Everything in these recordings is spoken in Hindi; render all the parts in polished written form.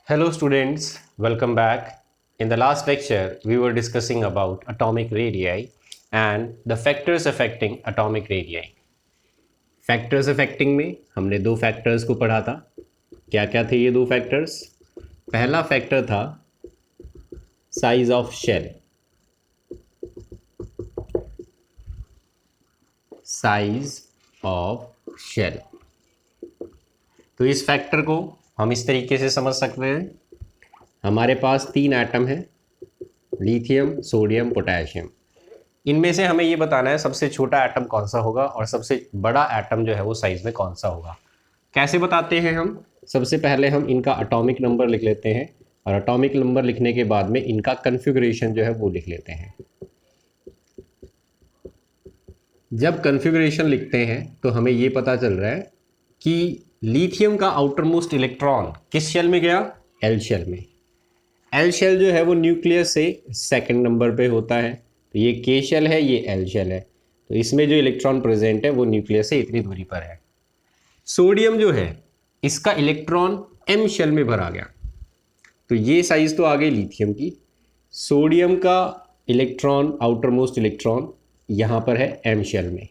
Hello students, welcome back. In the last lecture, we were discussing about atomic radii and the factors affecting atomic radii. Factors affecting में हमने दो factors को पढ़ा था. क्या क्या थे ये दो factors? पहला factor था size of shell. Size of shell. तो इस फैक्टर को हम इस तरीके से समझ सकते हैं. हमारे पास तीन एटम हैं, लिथियम, सोडियम, पोटेशियम. इनमें से हमें ये बताना है सबसे छोटा एटम कौन सा होगा और सबसे बड़ा एटम जो है वो साइज में कौन सा होगा. कैसे बताते हैं हम? सबसे पहले हम इनका एटॉमिक नंबर लिख लेते हैं और एटॉमिक नंबर लिखने के बाद में इनका कन्फिगरेशन जो है वो लिख लेते हैं. जब कन्फिगरेशन लिखते हैं तो हमें ये पता चल रहा है कि लिथियम का आउटर मोस्ट इलेक्ट्रॉन किस शेल में गया? एल शेल में. एल शेल जो है वो न्यूक्लियस से सेकंड नंबर पे होता है. तो ये के शेल है, ये एल शेल है. तो इसमें जो इलेक्ट्रॉन प्रेजेंट है वो न्यूक्लियस से इतनी दूरी पर है. सोडियम जो है इसका इलेक्ट्रॉन एम शेल में भरा गया. तो ये साइज तो आ गई लिथियम की. सोडियम का इलेक्ट्रॉन, आउटर मोस्ट इलेक्ट्रॉन यहाँ पर है एम शेल में,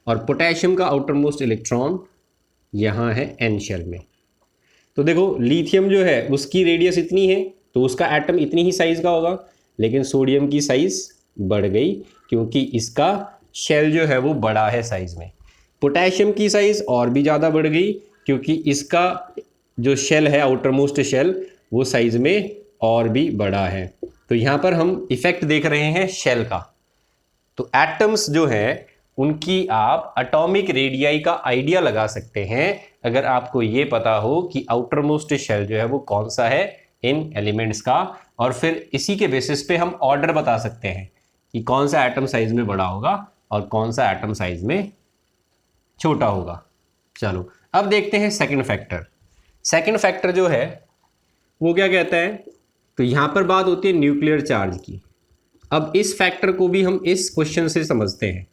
और पोटेशियम का आउटर मोस्ट इलेक्ट्रॉन यहाँ है एन शेल में. तो देखो लिथियम जो है उसकी रेडियस इतनी है तो उसका एटम इतनी ही साइज का होगा, लेकिन सोडियम की साइज बढ़ गई क्योंकि इसका शेल जो है वो बड़ा है साइज में. पोटेशियम की साइज और भी ज़्यादा बढ़ गई क्योंकि इसका जो शेल है, आउटर मोस्ट शेल, वो साइज में और भी बड़ा है. तो यहाँ पर हम इफेक्ट देख रहे हैं शेल का. तो एटम्स जो है उनकी आप एटॉमिक रेडियाई का आइडिया लगा सकते हैं अगर आपको ये पता हो कि आउटर मोस्ट शेल जो है वो कौन सा है इन एलिमेंट्स का, और फिर इसी के बेसिस पे हम ऑर्डर बता सकते हैं कि कौन सा एटम साइज में बड़ा होगा और कौन सा एटम साइज में छोटा होगा. चलो अब देखते हैं सेकंड फैक्टर. सेकंड फैक्टर जो है वो क्या कहता है? तो यहाँ पर बात होती है न्यूक्लियर चार्ज की. अब इस फैक्टर को भी हम इस क्वेश्चन से समझते हैं.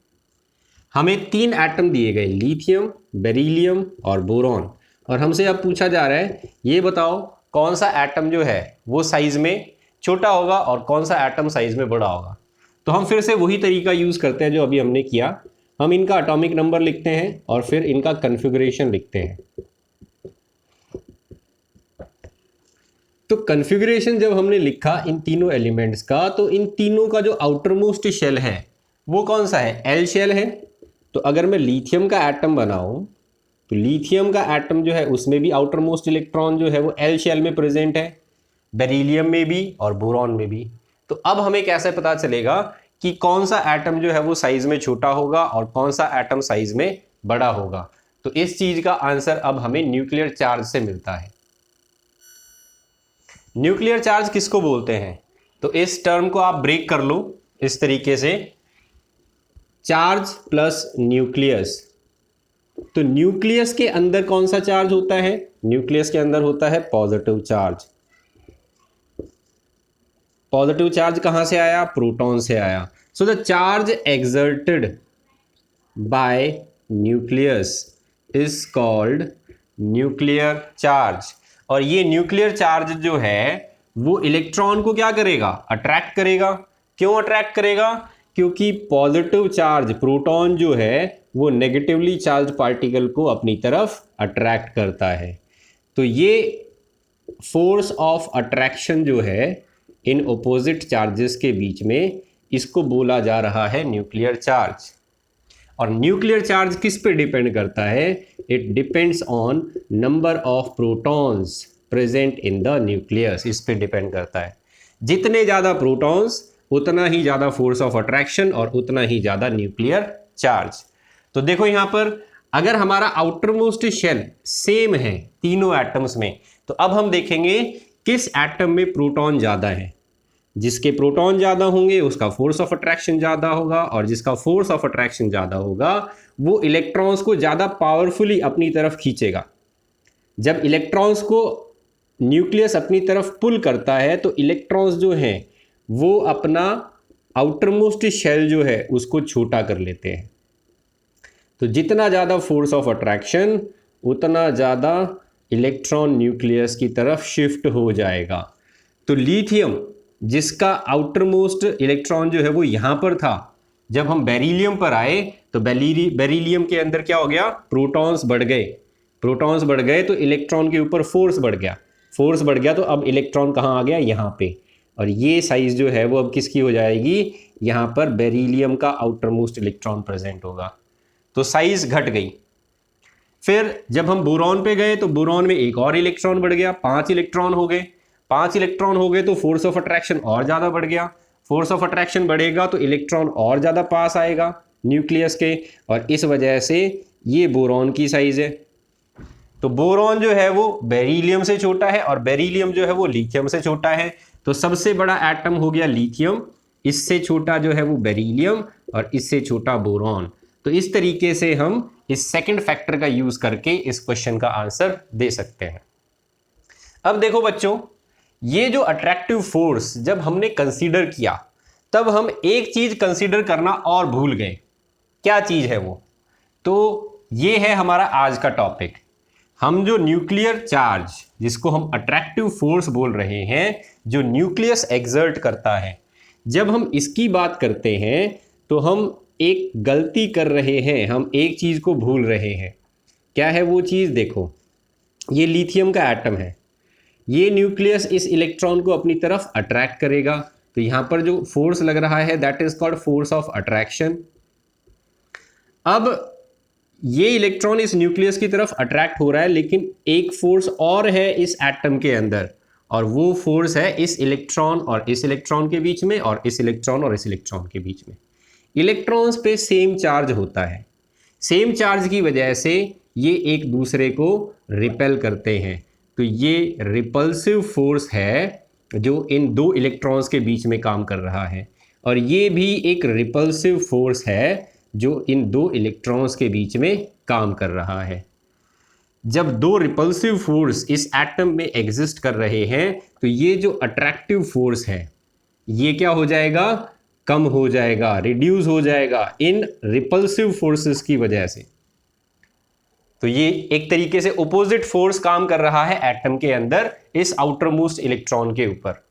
हमें तीन एटम दिए गए, लिथियम, बेरिलियम और बोरॉन, और हमसे अब पूछा जा रहा है ये बताओ कौन सा एटम जो है वो साइज में छोटा होगा और कौन सा एटम साइज में बड़ा होगा. तो हम फिर से वही तरीका यूज़ करते हैं जो अभी हमने किया. हम इनका एटॉमिक नंबर लिखते हैं और फिर इनका कन्फिगरेशन लिखते हैं. तो कन्फिगरेशन जब हमने लिखा इन तीनों एलिमेंट्स का, तो इन तीनों का जो आउटर मोस्ट शेल है वो कौन सा है? एल शेल है. तो अगर मैं लिथियम का एटम बनाऊं तो लिथियम का एटम जो है उसमें भी आउटर मोस्ट इलेक्ट्रॉन जो है वो एल शेल में प्रेजेंट है, बेरिलियम में भी और बोरॉन में भी. तो अब हमें कैसे पता चलेगा कि कौन सा एटम जो है वो साइज में छोटा होगा और कौन सा एटम साइज में बड़ा होगा? तो इस चीज का आंसर अब हमें न्यूक्लियर चार्ज से मिलता है. न्यूक्लियर चार्ज किसको बोलते हैं? तो इस टर्म को आप ब्रेक कर लो इस तरीके से, चार्ज प्लस न्यूक्लियस. तो न्यूक्लियस के अंदर कौन सा चार्ज होता है? न्यूक्लियस के अंदर होता है पॉजिटिव चार्ज. पॉजिटिव चार्ज कहां से आया? प्रोटॉन से आया. So the charge exerted by nucleus is called nuclear charge. और ये न्यूक्लियर चार्ज जो है वो इलेक्ट्रॉन को क्या करेगा? अट्रैक्ट करेगा. क्यों अट्रैक्ट करेगा? क्योंकि पॉजिटिव चार्ज प्रोटॉन जो है वो नेगेटिवली चार्ज पार्टिकल को अपनी तरफ अट्रैक्ट करता है. तो ये फोर्स ऑफ अट्रैक्शन जो है इन ऑपोजिट चार्जेस के बीच में, इसको बोला जा रहा है न्यूक्लियर चार्ज. और न्यूक्लियर चार्ज किस पे डिपेंड करता है? It depends on number of protons present in the nucleus. इस पे डिपेंड करता है. जितने ज़्यादा प्रोटॉन्स उतना ही ज़्यादा फोर्स ऑफ अट्रैक्शन और उतना ही ज़्यादा न्यूक्लियर चार्ज. तो देखो यहाँ पर अगर हमारा आउटर मोस्ट शेल सेम है तीनों एटम्स में, तो अब हम देखेंगे किस एटम में प्रोटॉन ज़्यादा है. जिसके प्रोटॉन ज़्यादा होंगे उसका फोर्स ऑफ अट्रैक्शन ज़्यादा होगा, और जिसका फोर्स ऑफ अट्रैक्शन ज़्यादा होगा वो इलेक्ट्रॉन्स को ज़्यादा पावरफुली अपनी तरफ खींचेगा. जब इलेक्ट्रॉन्स को न्यूक्लियस अपनी तरफ पुल करता है तो इलेक्ट्रॉन्स जो हैं वो अपना आउटर मोस्ट शेल जो है उसको छोटा कर लेते हैं. तो जितना ज़्यादा फोर्स ऑफ अट्रैक्शन उतना ज़्यादा इलेक्ट्रॉन न्यूक्लियस की तरफ शिफ्ट हो जाएगा। तो लिथियम जिसका आउटर मोस्ट इलेक्ट्रॉन जो है वो यहाँ पर था, जब हम बेरिलियम पर आए तो बेरिलियम के अंदर क्या हो गया, प्रोटॉन्स बढ़ गए। प्रोटॉन्स बढ़ गए तो इलेक्ट्रॉन के ऊपर फोर्स बढ़ गया, फोर्स बढ़ गया तो अब इलेक्ट्रॉन कहाँ आ गया, यहाँ पे। और ये साइज जो है वो अब किसकी हो जाएगी, यहाँ पर बेरिलियम का आउटर मोस्ट इलेक्ट्रॉन प्रेजेंट होगा, तो साइज घट गई। फिर जब हम बोरॉन पे गए तो बोरॉन में एक और इलेक्ट्रॉन बढ़ गया, 5 इलेक्ट्रॉन हो गए। 5 इलेक्ट्रॉन हो गए तो फोर्स ऑफ अट्रैक्शन और ज़्यादा बढ़ गया। फोर्स ऑफ अट्रैक्शन बढ़ेगा तो इलेक्ट्रॉन और ज़्यादा पास आएगा न्यूक्लियस के, और इस वजह से ये बोरॉन की साइज है। तो बोरॉन जो है वो बेरिलियम से छोटा है और बेरिलियम जो है वो लिथियम से छोटा है। तो सबसे बड़ा एटम हो गया लिथियम, इससे छोटा जो है वो बेरिलियम और इससे छोटा बोरॉन। तो इस तरीके से हम इस सेकंड फैक्टर का यूज करके इस क्वेश्चन का आंसर दे सकते हैं। अब देखो बच्चों, ये जो अट्रैक्टिव फोर्स जब हमने कंसीडर किया तब हम एक चीज कंसीडर करना और भूल गए। क्या चीज है वो? तो ये है हमारा आज का टॉपिक। हम जो न्यूक्लियर चार्ज, जिसको हम अट्रैक्टिव फोर्स बोल रहे हैं, जो न्यूक्लियस एक्सर्ट करता है, जब हम इसकी बात करते हैं तो हम एक गलती कर रहे हैं, हम एक चीज को भूल रहे हैं। क्या है वो चीज? देखो, ये लिथियम का एटम है, ये न्यूक्लियस इस इलेक्ट्रॉन को अपनी तरफ अट्रैक्ट करेगा, तो यहां पर जो फोर्स लग रहा है that is called force of attraction. अब ये इलेक्ट्रॉन इस न्यूक्लियस की तरफ अट्रैक्ट हो रहा है, लेकिन एक फोर्स और है इस एटम के अंदर, और वो फोर्स है इस इलेक्ट्रॉन और इस इलेक्ट्रॉन के बीच में, और इस इलेक्ट्रॉन और इस इलेक्ट्रॉन के बीच में। इलेक्ट्रॉन्स पे सेम चार्ज होता है, सेम चार्ज की वजह से ये एक दूसरे को रिपेल करते हैं। तो ये रिपल्सिव फोर्स है जो इन दो इलेक्ट्रॉन्स के बीच में काम कर रहा है, और ये भी एक रिपल्सिव फोर्स है जो इन दो इलेक्ट्रॉन्स के बीच में काम कर रहा है। जब दो रिपल्सिव फोर्स इस एटम में एग्जिस्ट कर रहे हैं तो ये जो अट्रैक्टिव फोर्स है ये क्या हो जाएगा, कम हो जाएगा, रिड्यूस हो जाएगा इन रिपल्सिव फोर्सेस की वजह से। तो ये एक तरीके से ऑपोजिट फोर्स काम कर रहा है एटम के अंदर इस आउटर मोस्ट इलेक्ट्रॉन के ऊपर।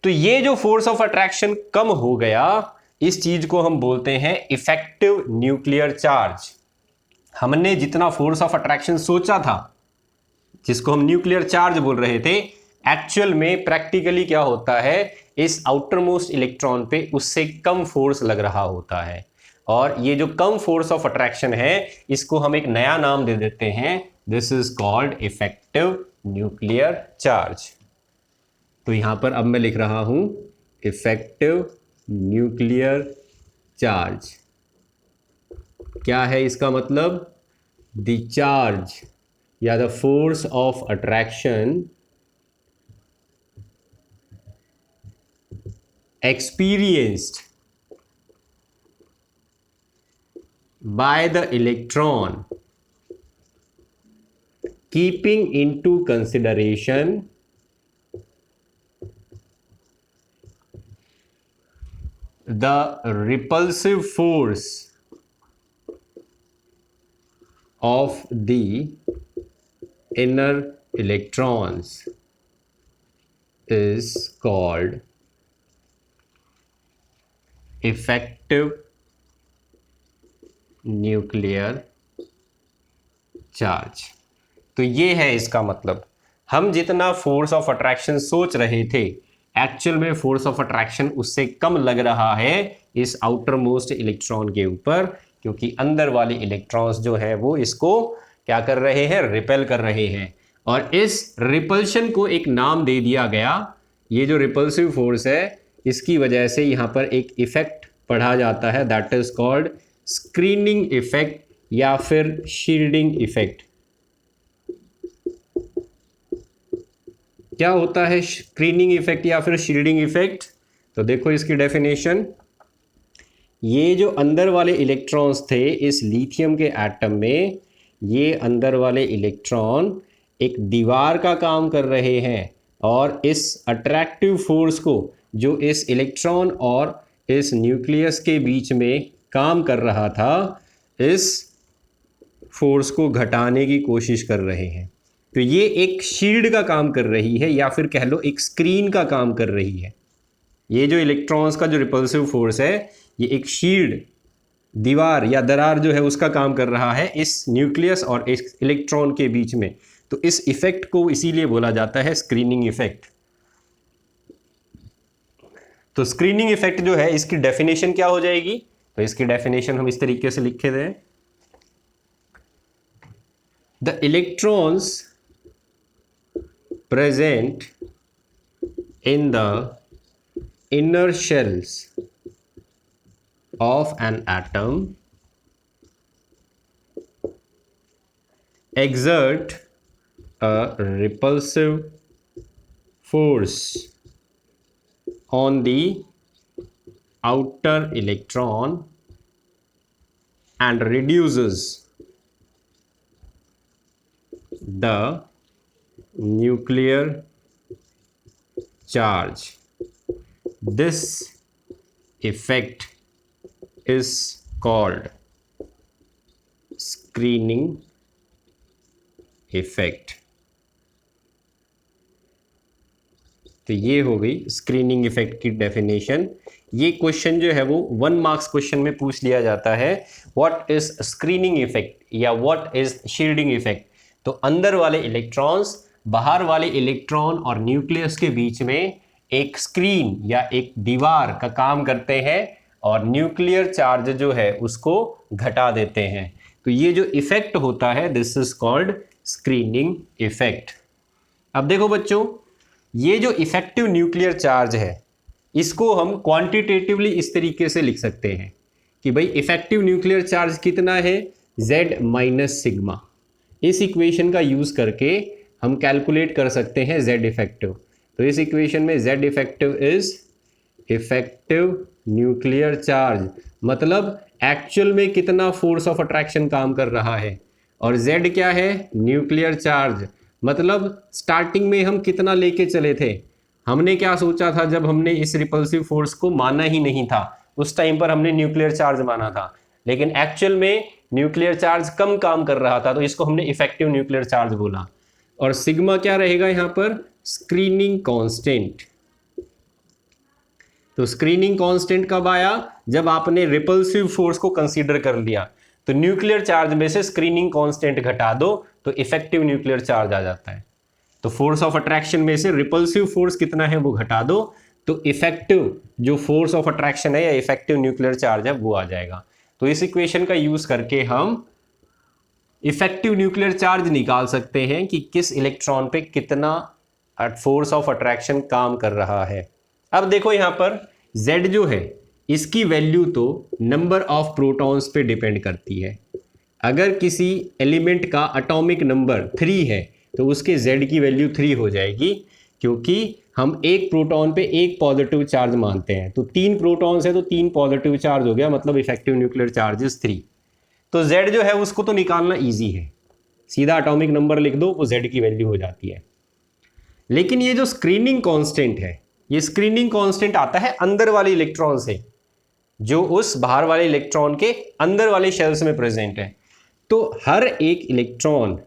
तो ये जो फोर्स ऑफ अट्रैक्शन कम हो गया, इस चीज को हम बोलते हैं इफेक्टिव न्यूक्लियर चार्ज। हमने जितना फोर्स ऑफ अट्रैक्शन सोचा था, जिसको हम न्यूक्लियर चार्ज बोल रहे थे, एक्चुअल में प्रैक्टिकली क्या होता है, इस आउटर मोस्ट इलेक्ट्रॉन पे उससे कम फोर्स लग रहा होता है। और ये जो कम फोर्स ऑफ अट्रैक्शन है, इसको हम एक नया नाम दे देते हैं, this is called effective nuclear charge. तो यहां पर अब मैं लिख रहा हूं इफेक्टिव न्यूक्लियर चार्ज। क्या है इसका मतलब? द चार्ज या the force of attraction experienced by the electron, keeping into consideration the repulsive force of the inner electrons is called effective nuclear charge. तो ये है इसका मतलब। हम जितना फोर्स ऑफ अट्रैक्शन सोच रहे थे, एक्चुअल में फोर्स ऑफ अट्रैक्शन उससे कम लग रहा है इस आउटर मोस्ट इलेक्ट्रॉन के ऊपर, क्योंकि अंदर वाले इलेक्ट्रॉन्स जो है वो इसको क्या कर रहे हैं, रिपेल कर रहे हैं। और इस रिपल्शन को एक नाम दे दिया गया। ये जो रिपल्सिव फोर्स है, इसकी वजह से यहाँ पर एक इफेक्ट पढ़ा जाता है, that is called screening effect या फिर शील्डिंग इफेक्ट। क्या होता है स्क्रीनिंग इफेक्ट या फिर शील्डिंग इफेक्ट? तो देखो इसकी डेफिनेशन। ये जो अंदर वाले इलेक्ट्रॉन्स थे इस लिथियम के एटम में, ये अंदर वाले इलेक्ट्रॉन एक दीवार का काम कर रहे हैं, और इस अट्रैक्टिव फोर्स को जो इस इलेक्ट्रॉन और इस न्यूक्लियस के बीच में काम कर रहा था, इस फोर्स को घटाने की कोशिश कर रहे हैं। तो ये एक शील्ड का काम कर रही है या फिर कह लो एक स्क्रीन का काम कर रही है। ये जो इलेक्ट्रॉन्स का जो रिपल्सिव फोर्स है ये एक शील्ड, दीवार या दरार जो है उसका काम कर रहा है इस न्यूक्लियस और इस इलेक्ट्रॉन के बीच में। तो इस इफेक्ट को इसीलिए बोला जाता है स्क्रीनिंग इफेक्ट। तो स्क्रीनिंग इफेक्ट जो है इसकी डेफिनेशन क्या हो जाएगी? तो इसकी डेफिनेशन हम इस तरीके से लिखे दें, the electrons present in the inner shells of an atom exert a repulsive force on the outer electron and reduces the nuclear charge. This effect is called screening effect. तो ये हो गई स्क्रीनिंग इफेक्ट की डेफिनेशन। ये क्वेश्चन जो है वो 1 मार्क्स क्वेश्चन में पूछ लिया जाता है, व्हाट इज स्क्रीनिंग इफेक्ट या व्हाट इज शील्डिंग इफेक्ट। तो अंदर वाले इलेक्ट्रॉन्स बाहर वाले इलेक्ट्रॉन और न्यूक्लियस के बीच में एक स्क्रीन या एक दीवार का काम करते हैं और न्यूक्लियर चार्ज जो है उसको घटा देते हैं। तो ये जो इफेक्ट होता है this is called screening effect. अब देखो बच्चों, ये जो इफेक्टिव न्यूक्लियर चार्ज है इसको हम क्वांटिटेटिवली इस तरीके से लिख सकते हैं कि भाई इफेक्टिव न्यूक्लियर चार्ज कितना है, Z माइनस सिग्मा। इस इक्वेशन का यूज करके हम कैलकुलेट कर सकते हैं Z इफेक्टिव। तो इस इक्वेशन में Z effective is effective nuclear charge, मतलब एक्चुअल में कितना फोर्स ऑफ अट्रैक्शन काम कर रहा है, और Z क्या है, न्यूक्लियर चार्ज, मतलब स्टार्टिंग में हम कितना लेके चले थे। हमने क्या सोचा था जब हमने इस रिपल्सिव फोर्स को माना ही नहीं था, उस टाइम पर हमने न्यूक्लियर चार्ज माना था, लेकिन एक्चुअल में न्यूक्लियर चार्ज कम काम कर रहा था, तो इसको हमने इफेक्टिव न्यूक्लियर चार्ज बोला। और सिग्मा क्या रहेगा यहाँ पर, स्क्रीनिंग कांस्टेंट। तो स्क्रीनिंग कांस्टेंट कब आया, जब आपने रिपल्सिव फोर्स को कंसीडर कर लिया। तो न्यूक्लियर चार्ज में से स्क्रीनिंग कांस्टेंट घटा दो तो इफेक्टिव न्यूक्लियर चार्ज आ जाता है। तो फोर्स ऑफ अट्रैक्शन में से रिपल्सिव फोर्स कितना है वो घटा दो तो इफेक्टिव जो फोर्स ऑफ अट्रैक्शन है या इफेक्टिव न्यूक्लियर चार्ज है वो आ जाएगा। तो इस इक्वेशन का यूज करके हम इफेक्टिव न्यूक्लियर चार्ज निकाल सकते हैं कि किस इलेक्ट्रॉन पे कितना फोर्स ऑफ अट्रैक्शन काम कर रहा है। अब देखो यहां पर Z जो है इसकी वैल्यू तो नंबर ऑफ प्रोटॉन्स पे डिपेंड करती है। अगर किसी एलिमेंट का एटॉमिक नंबर 3 है तो उसके Z की वैल्यू 3 हो जाएगी, क्योंकि हम एक प्रोटॉन पे एक पॉजिटिव चार्ज मानते हैं। तो 3 प्रोटॉन्स है तो 3 पॉजिटिव चार्ज हो गया, मतलब इफेक्टिव न्यूक्लियर चार्ज इज 3। तो Z जो है उसको तो निकालना ईजी है, सीधा एटॉमिक नंबर लिख दो वो Z की वैल्यू हो जाती है। लेकिन ये जो स्क्रीनिंग कांस्टेंट है, ये स्क्रीनिंग कांस्टेंट आता है अंदर वाले इलेक्ट्रॉन से, जो उस बाहर वाले इलेक्ट्रॉन के अंदर वाले शेल्स में प्रेजेंट है। तो हर एक electron,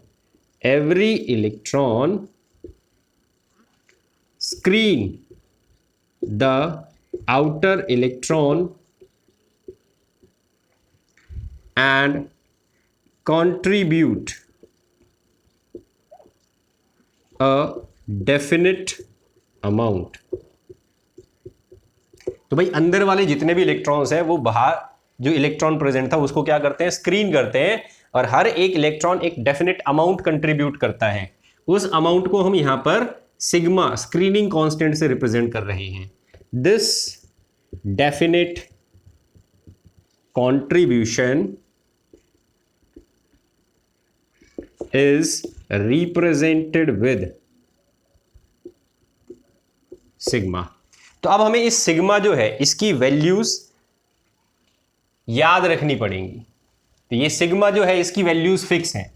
every electron screen the outer electron and contribute a definite amount। तो भाई अंदर वाले जितने भी इलेक्ट्रॉन्स हैं वो बाहर जो इलेक्ट्रॉन प्रेजेंट था उसको क्या करते हैं, स्क्रीन करते हैं, और हर एक इलेक्ट्रॉन एक डेफिनेट अमाउंट कंट्रीब्यूट करता है। उस अमाउंट को हम यहां पर सिग्मा स्क्रीनिंग कांस्टेंट से रिप्रेजेंट कर रहे हैं। This definite contribution is represented with sigma. तो अब हमें इस सिग्मा जो है इसकी वैल्यूज याद रखनी पड़ेंगी। तो ये सिग्मा जो है इसकी वैल्यूज फिक्स हैं,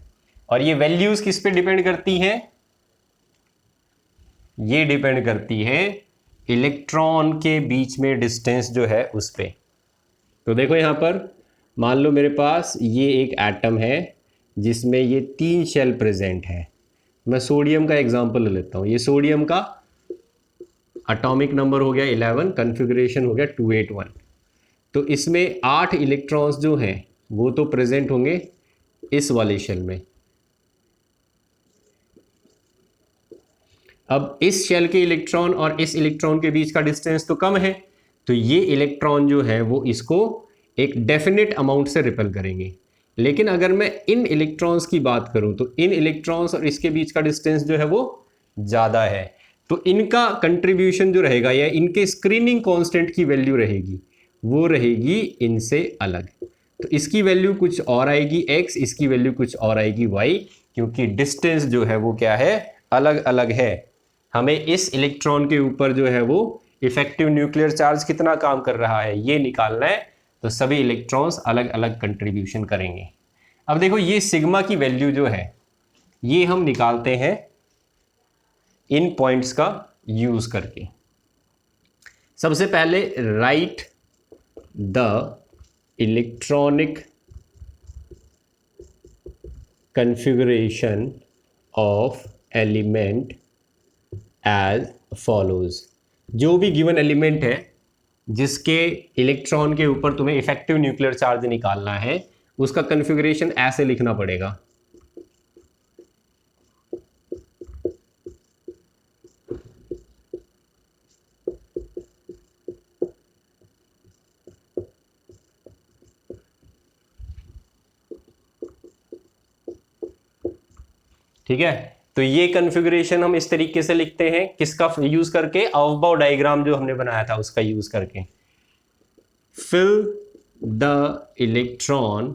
और ये वैल्यूज किस पे डिपेंड करती हैं, ये डिपेंड करती है इलेक्ट्रॉन के बीच में डिस्टेंस जो है उस पे। तो देखो यहां पर मान लो मेरे पास ये एक एटम है जिसमें ये 3 शेल प्रेजेंट है। मैं सोडियम का एग्जांपल ले लेता हूँ। ये सोडियम का एटॉमिक नंबर हो गया 11, कॉन्फ़िगरेशन हो गया 281। तो इसमें 8 इलेक्ट्रॉन्स जो हैं वो तो प्रेजेंट होंगे इस वाले शेल में। अब इस शेल के इलेक्ट्रॉन और इस इलेक्ट्रॉन के बीच का डिस्टेंस तो कम है, तो ये इलेक्ट्रॉन जो है वो इसको एक डेफिनेट अमाउंट से रिपेल करेंगे। लेकिन अगर मैं इन इलेक्ट्रॉन्स की बात करूं तो इन इलेक्ट्रॉन्स और इसके बीच का डिस्टेंस जो है वो ज़्यादा है, तो इनका कंट्रीब्यूशन जो रहेगा या इनके स्क्रीनिंग कांस्टेंट की वैल्यू रहेगी वो रहेगी इनसे अलग। तो इसकी वैल्यू कुछ और आएगी x, इसकी वैल्यू कुछ और आएगी y, क्योंकि डिस्टेंस जो है वो क्या है, अलग अलग है। हमें इस इलेक्ट्रॉन के ऊपर जो है वो इफेक्टिव न्यूक्लियर चार्ज कितना काम कर रहा है ये निकालना है, तो सभी इलेक्ट्रॉन्स अलग अलग कंट्रीब्यूशन करेंगे। अब देखो ये सिग्मा की वैल्यू जो है ये हम निकालते हैं इन पॉइंट्स का यूज करके। सबसे पहले write the electronic configuration of element as follows. जो भी गिवन एलिमेंट है जिसके इलेक्ट्रॉन के ऊपर तुम्हें इफेक्टिव न्यूक्लियर चार्ज निकालना है उसका कॉन्फ़िगरेशन ऐसे लिखना पड़ेगा। ठीक है, तो ये कॉन्फ़िगरेशन हम इस तरीके से लिखते हैं, किसका यूज करके, अवबाउ डायग्राम जो हमने बनाया था उसका यूज करके। Fill the electron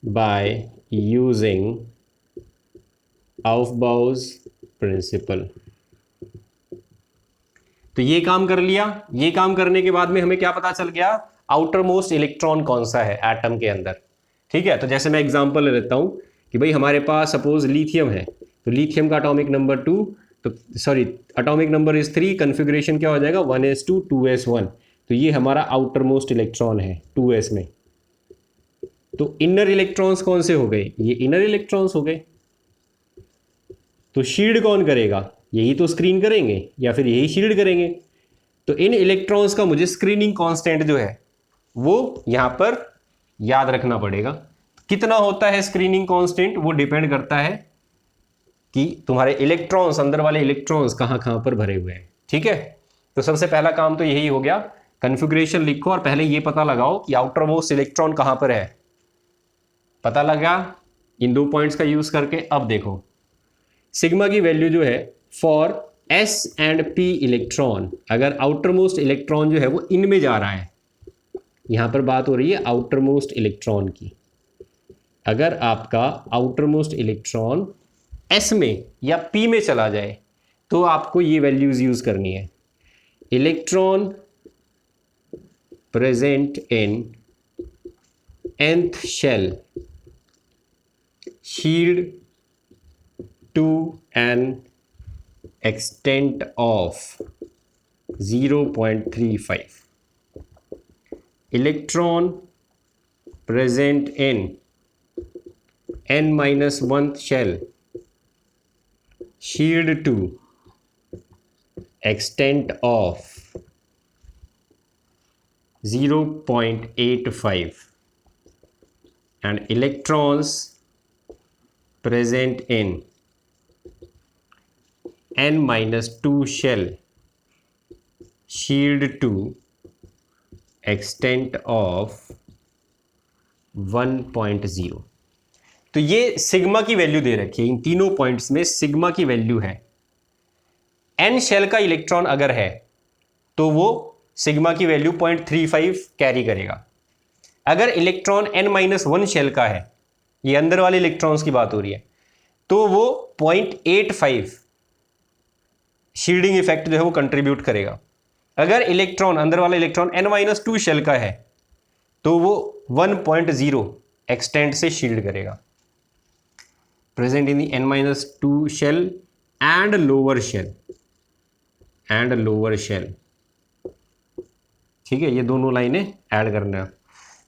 by using Aufbau's principle. तो ये काम कर लिया। ये काम करने के बाद में हमें क्या पता चल गया, आउटर मोस्ट इलेक्ट्रॉन कौन सा है एटम के अंदर। ठीक है, तो जैसे मैं एग्जांपल ले लेता हूं कि भाई हमारे पास सपोज लिथियम है, तो लिथियम का एटॉमिक नंबर 2, तो sorry atomic number is 3, configuration क्या हो जाएगा 1s2 2s1। तो ये हमारा आउटर मोस्ट इलेक्ट्रॉन है 2s में। तो इनर इलेक्ट्रॉन्स कौन से हो गए, ये इनर इलेक्ट्रॉन्स हो गए। तो शील्ड कौन करेगा, यही तो स्क्रीन करेंगे या फिर यही शील्ड करेंगे। तो इन इलेक्ट्रॉन्स का मुझे स्क्रीनिंग कांस्टेंट जो है वो यहां पर याद रखना पड़ेगा। कितना होता है स्क्रीनिंग कांस्टेंट, वो डिपेंड करता है कि तुम्हारे इलेक्ट्रॉन्स, अंदर वाले इलेक्ट्रॉन्स कहां कहां पर भरे हुए हैं। ठीक है, तो सबसे पहला काम तो यही हो गया, कॉन्फ़िगरेशन लिखो और पहले ये पता लगाओ कि आउटर मोस्ट इलेक्ट्रॉन कहां पर है। पता लगा इन 2 पॉइंट्स का यूज करके। अब देखो सिग्मा की वैल्यू जो है for s and p electron, अगर आउटर मोस्ट इलेक्ट्रॉन जो है वो इनमें जा रहा है, यहां पर बात हो रही है आउटर मोस्ट इलेक्ट्रॉन की। अगर आपका आउटर मोस्ट इलेक्ट्रॉन s में या p में चला जाए तो आपको ये वैल्यूज यूज करनी है। Electron present in nth shell shield to an extent of 0.35, electron present in n-1th shell sheared to extent of 0.85, and electrons present in n-2 shell sheared to extent of 1.0। तो ये सिग्मा की वैल्यू दे रखी है, इन तीनों पॉइंट्स में सिग्मा की वैल्यू है। n शेल का इलेक्ट्रॉन अगर है तो वो सिग्मा की वैल्यू 0.35 कैरी करेगा। अगर इलेक्ट्रॉन n-1 शेल का है, ये अंदर वाले इलेक्ट्रॉन्स की बात हो रही है, तो वो 0.85 शील्डिंग इफेक्ट जो है वो कंट्रीब्यूट करेगा। अगर इलेक्ट्रॉन, अंदर वाला इलेक्ट्रॉन n-2 शेल का है तो वो 1.0 एक्सटेंट से शील्ड करेगा। Present in the n-2 shell and lower shell, ठीक है, ये दोनों लाइनें ऐड करना है।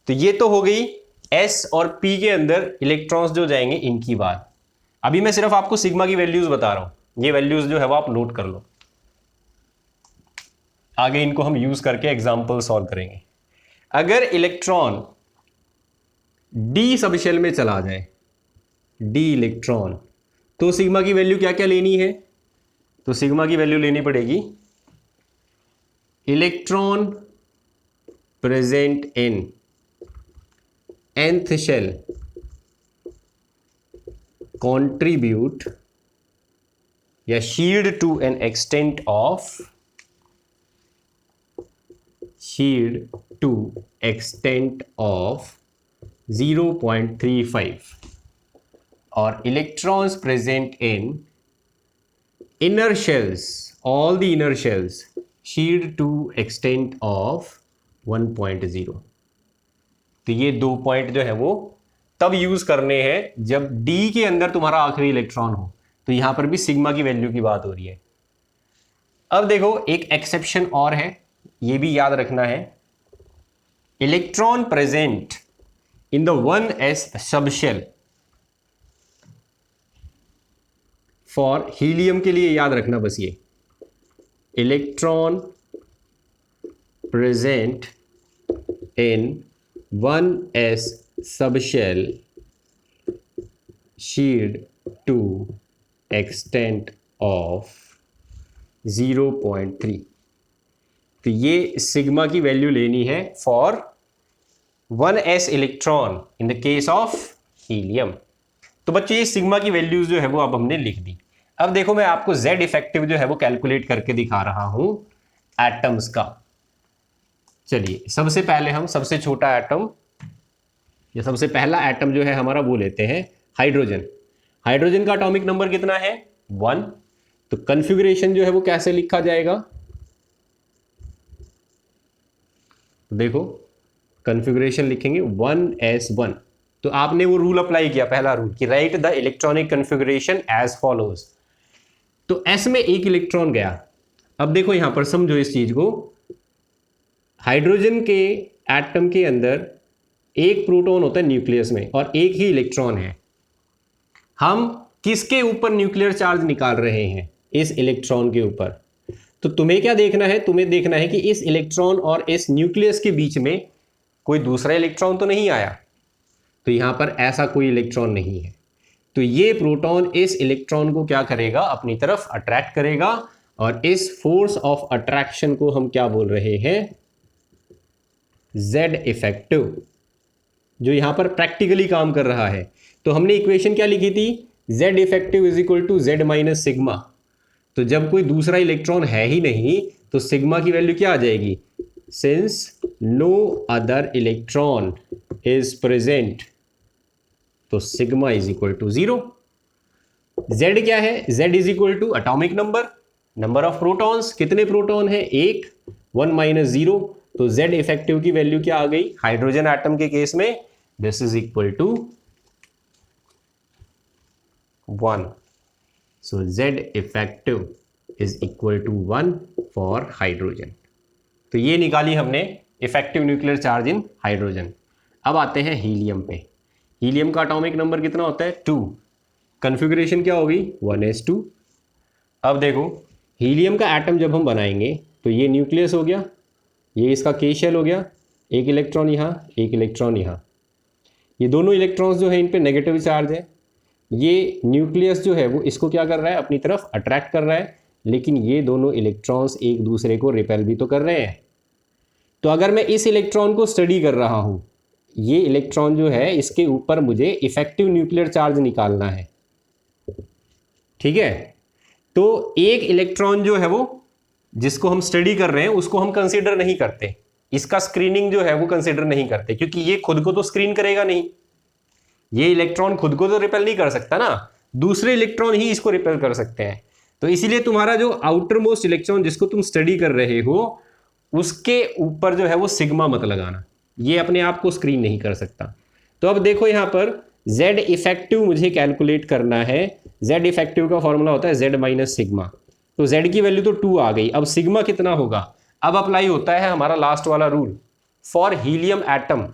तो ये तो हो गई S और P के अंदर इलेक्ट्रॉन्स जो जाएंगे इनकी बात। अभी मैं सिर्फ आपको सिग्मा की वैल्यूज बता रहा हूं, ये वैल्यूज जो है वो आप नोट कर लो, आगे इनको हम यूज करके एग्जाम्पल सॉल्व करेंगे। अगर इलेक्ट्रॉन डी सब शेल में चला जाए, डी इलेक्ट्रॉन, तो सिग्मा की वैल्यू क्या क्या लेनी है? तो सिग्मा की वैल्यू लेनी पड़ेगी electron present in nth shell contribute या shield to an extent of shield to extent of 0.35 और electrons present in inner shells, all the inner shells, shield to extent of 1.0। तो ये 2 पॉइंट जो है वो तब यूज करने हैं जब डी के अंदर तुम्हारा आखिरी इलेक्ट्रॉन हो। तो यहां पर भी सिग्मा की वैल्यू की बात हो रही है। अब देखो एक एक्सेप्शन और है, ये भी याद रखना है। Electron present in the 1s subshell, for helium के लिए याद रखना बस ये, electron present in 1s subshell sheared to extent of 0.3। तो ये सिग्मा की वैल्यू लेनी है for 1s electron in the case of helium. तो बच्चों ये सिग्मा की वैल्यूज जो है वो अब हमने लिख दी। अब देखो मैं आपको Z इफेक्टिव जो है वो कैलकुलेट करके दिखा रहा हूं एटम्स का। चलिए सबसे पहले हम सबसे छोटा एटम या सबसे पहला एटम जो है हमारा वो लेते हैं हाइड्रोजन। हाइड्रोजन का एटॉमिक नंबर कितना है? 1। तो कॉन्फ़िगरेशन जो है वो कैसे लिखा जाएगा? देखो कॉन्फ़िगरेशन लिखेंगे 1s1। तो आपने वो रूल अप्लाई किया, पहला रूल कि write the electronic configuration as follows. तो s में एक इलेक्ट्रॉन गया। अब देखो यहां पर समझो इस चीज को, हाइड्रोजन के एटम के अंदर एक प्रोटॉन होता है न्यूक्लियस में और एक ही इलेक्ट्रॉन है। हम किसके ऊपर न्यूक्लियर चार्ज निकाल रहे हैं? इस इलेक्ट्रॉन के ऊपर। तो तुम्हें क्या देखना है? तुम्हें देखना है कि इस इलेक्ट्रॉन और इस न्यूक्लियस के बीच में कोई दूसरा इलेक्ट्रॉन तो नहीं आया। तो यहां पर ऐसा कोई इलेक्ट्रॉन नहीं है। तो ये प्रोटॉन इस इलेक्ट्रॉन को क्या करेगा? अपनी तरफ अट्रैक्ट करेगा और इस फोर्स ऑफ अट्रैक्शन को हम क्या बोल रहे हैं? Z इफेक्टिव, जो यहां पर प्रैक्टिकली काम कर रहा है। तो हमने इक्वेशन क्या लिखी थी? Z effective is equal to Z minus sigma. तो जब कोई दूसरा इलेक्ट्रॉन है ही नहीं तो सिग्मा की वैल्यू क्या आ जाएगी? Since no other electron is present, तो sigma is equal to 0। Z क्या है? Z is equal to atomic number, number of protons. कितने प्रोटॉन है? 1, 1 माइनस 0। तो Z इफेक्टिव की वैल्यू क्या आ गई? हाइड्रोजन एटम के केस में this is equal to 1। So Z effective is equal to 1 for hydrogen. तो ये निकाली हमने effective nuclear charge in hydrogen. अब आते हैं हीलियम पे। हीलियम का एटॉमिक नंबर कितना होता है? 2। कॉन्फ़िगरेशन क्या होगी? 1s2। अब देखो हीलियम का एटम जब हम बनाएंगे तो ये न्यूक्लियस हो गया, ये इसका के शेल हो गया, एक इलेक्ट्रॉन यहाँ, एक इलेक्ट्रॉन यहाँ। ये दोनों इलेक्ट्रॉन्स जो है इन पे नेगेटिव चार्ज है। ये न्यूक्लियस जो है वो इसको क्या कर रहा है? अपनी तरफ अट्रैक्ट कर रहा है, लेकिन ये दोनों इलेक्ट्रॉन्स एक दूसरे को रिपेल भी तो कर रहे हैं। तो अगर मैं इस इलेक्ट्रॉन को स्टडी कर रहा हूँ, ये इलेक्ट्रॉन जो है इसके ऊपर मुझे इफेक्टिव न्यूक्लियर चार्ज निकालना है, ठीक है। तो एक इलेक्ट्रॉन जो है वो जिसको हम स्टडी कर रहे हैं उसको हम कंसीडर नहीं करते, इसका स्क्रीनिंग जो है वो कंसीडर नहीं करते, क्योंकि ये खुद को तो स्क्रीन करेगा नहीं। ये इलेक्ट्रॉन खुद को तो रिपेल नहीं कर सकता ना, दूसरे इलेक्ट्रॉन ही इसको रिपेल कर सकते हैं। तो इसीलिए तुम्हारा जो आउटर मोस्ट इलेक्ट्रॉन जिसको तुम स्टडी कर रहे हो उसके ऊपर जो है वो सिग्मा मत लगाना, ये अपने आप को स्क्रीन नहीं कर सकता। तो अब देखो यहां पर Z इफेक्टिव मुझे कैलकुलेट करना है। Z इफेक्टिव का फॉर्मूला होता है Z माइनस सिग्मा। तो Z की वैल्यू तो 2 आ गई। अब सिग्मा कितना होगा? अब अप्लाई होता है हमारा लास्ट वाला रूल फॉर हीलियम एटम।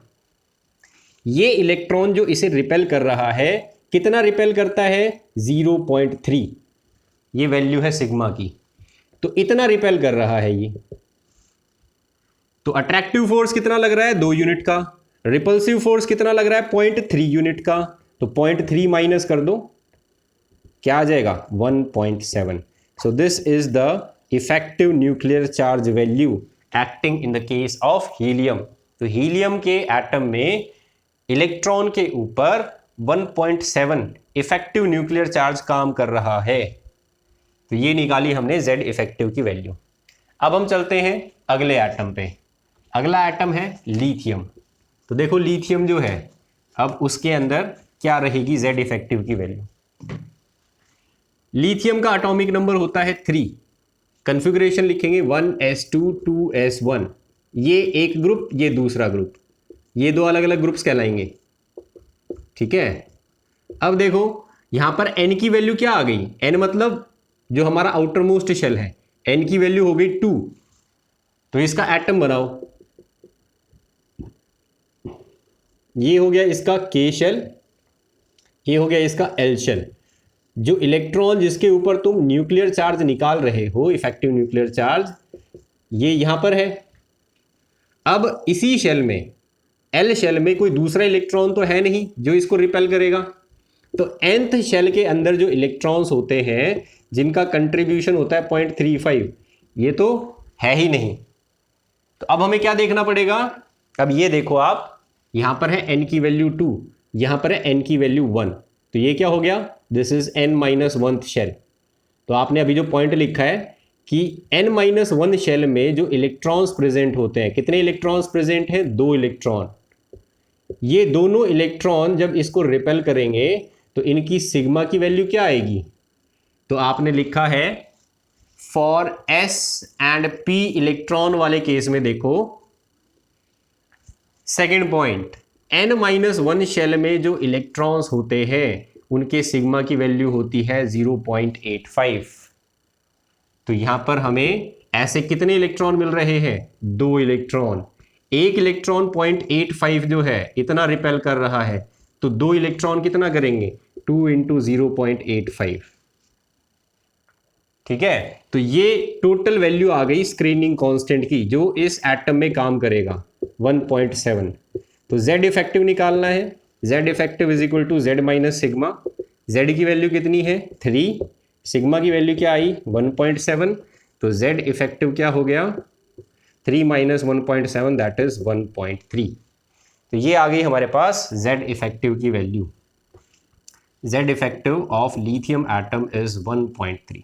ये इलेक्ट्रॉन जो इसे रिपेल कर रहा है, कितना रिपेल करता है? 0.3, ये वैल्यू है सिग्मा की। तो इतना रिपेल कर रहा है ये। तो अट्रैक्टिव फोर्स कितना लग रहा है? 2 यूनिट का। रिपल्सिव फोर्स कितना लग रहा है? 0.3 यूनिट का। तो 0.3 माइनस कर दो, क्या आ जाएगा? 1.7। So this is the effective nuclear charge value acting in the case of helium. तो हीलियम के एटम में इलेक्ट्रॉन के ऊपर 1.7 इफेक्टिव न्यूक्लियर चार्ज काम कर रहा है। तो ये निकाली हमने Z इफेक्टिव की वैल्यू। अब हम चलते हैं अगले एटम पे। अगला एटम है लिथियम। तो देखो लिथियम जो है, अब उसके अंदर क्या रहेगी Z इफेक्टिव की वैल्यू। लिथियम का एटॉमिक नंबर होता है 3। कॉन्फ़िगरेशन लिखेंगे 1s2 2s1। ये एक ग्रुप, ये दूसरा ग्रुप, ये दो अलग अलग ग्रुप्स कहलाएंगे। ठीक है। अब देखो यहां पर n की वैल्यू क्या आ गई? n मतलब जो हमारा आउटर मोस्ट शेल है, n की वैल्यू हो गई 2। तो इसका एटम बनाओ। ये हो गया इसका K शेल, ये हो गया इसका L शेल। जो इलेक्ट्रॉन जिसके ऊपर तुम न्यूक्लियर चार्ज निकाल रहे हो, इफेक्टिव न्यूक्लियर चार्ज, ये यहां पर है। अब इसी शेल में, L शेल में कोई दूसरा इलेक्ट्रॉन तो है नहीं जो इसको रिपेल करेगा। तो nth शेल के अंदर जो इलेक्ट्रॉन्स होते हैं जिनका कंट्रीब्यूशन होता है 0.35, ये तो है ही नहीं। तो अब हमें क्या देखना पड़ेगा? अब ये देखो आप, यहां पर है n की वैल्यू 2, यहां पर है n की वैल्यू 1। तो ये क्या हो गया? This is n-1th shell. तो आपने अभी जो पॉइंट लिखा है कि n-1 शेल में जो इलेक्ट्रॉन्स प्रेजेंट होते हैं, कितने इलेक्ट्रॉन्स प्रेजेंट हैं? 2 इलेक्ट्रॉन। ये दोनों इलेक्ट्रॉन जब इसको रिपेल करेंगे तो इनकी सिग्मा की वैल्यू क्या आएगी? तो आपने लिखा है for s and p electron वाले केस में देखो, सेकेंड पॉइंट, n-1 शेल में जो इलेक्ट्रॉन्स होते हैं उनके सिग्मा की वैल्यू होती है 0.85। तो यहां पर हमें ऐसे कितने इलेक्ट्रॉन मिल रहे हैं? 2 इलेक्ट्रॉन। एक इलेक्ट्रॉन 0.85 जो है इतना रिपेल कर रहा है, तो 2 इलेक्ट्रॉन कितना करेंगे? 2 × 0.85। ठीक है। तो ये टोटल वैल्यू आ गई स्क्रीनिंग कांस्टेंट की जो इस एटम में काम करेगा, 1.7। तो Z इफेक्टिव निकालना है। Z effective is equal to Z minus sigma. Z की वैल्यू कितनी है? 3। सिग्मा की वैल्यू क्या आई? 1.7। तो Z इफेक्टिव क्या हो गया? 3 - 1.7 दैट इज 1.3। तो ये आ गई हमारे पास Z इफेक्टिव की value. Z effective of lithium atom is 1.3।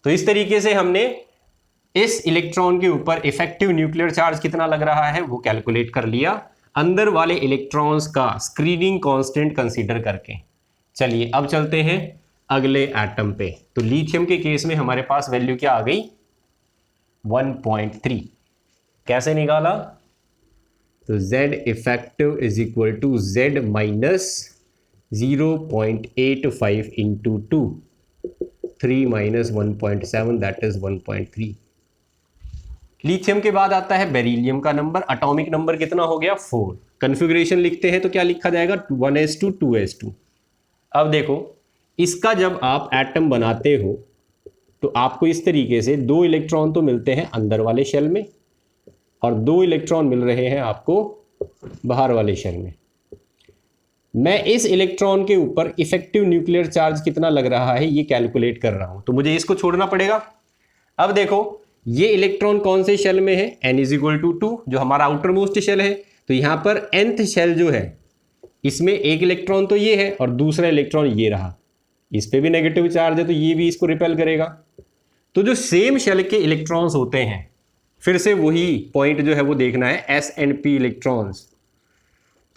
तो इस तरीके से हमने इस इलेक्ट्रॉन के ऊपर इफेक्टिव न्यूक्लियर चार्ज कितना लग रहा है वो कैलकुलेट कर लिया, अंदर वाले इलेक्ट्रॉन्स का स्क्रीनिंग कांस्टेंट कंसीडर करके। चलिए अब चलते हैं अगले एटम पे। तो लिथियम के केस में हमारे पास वैल्यू क्या आ गई? 1.3। कैसे निकाला? तो Z effective is equal to Z minus 0.85 into 2, 3 - 1.7 that is 1.3। Lithium के बाद आता है बेरिलियम का नंबर। एटॉमिक नंबर कितना हो गया? 4। कॉन्फ़िगरेशन लिखते हैं तो क्या लिखा जाएगा? 1s2 2s2। अब देखो इसका जब आप एटम बनाते हो तो आपको इस तरीके से 2 इलेक्ट्रॉन तो मिलते हैं अंदर वाले शेल में और 2 इलेक्ट्रॉन मिल रहे हैं आपको बाहर वाले शेल में। मैं इस इलेक्ट्रॉन के ऊपर इफेक्टिव न्यूक्लियर चार्ज कितना लग रहा है ये कैलकुलेट कर रहा हूं, तो मुझे इसको छोड़ना पड़ेगा। अब देखो ये इलेक्ट्रॉन कौन से शेल में है? n = 2 जो हमारा आउटर मोस्ट शेल है। तो यहां पर nth शेल जो है इसमें एक इलेक्ट्रॉन तो ये है और दूसरा इलेक्ट्रॉन ये रहा, इस पे भी नेगेटिव चार्ज है तो ये भी इसको रिपेल करेगा। तो जो सेम शेल के इलेक्ट्रॉन्स होते हैं, फिर से वही पॉइंट जो है वो देखना है, s and p इलेक्ट्रॉन्स।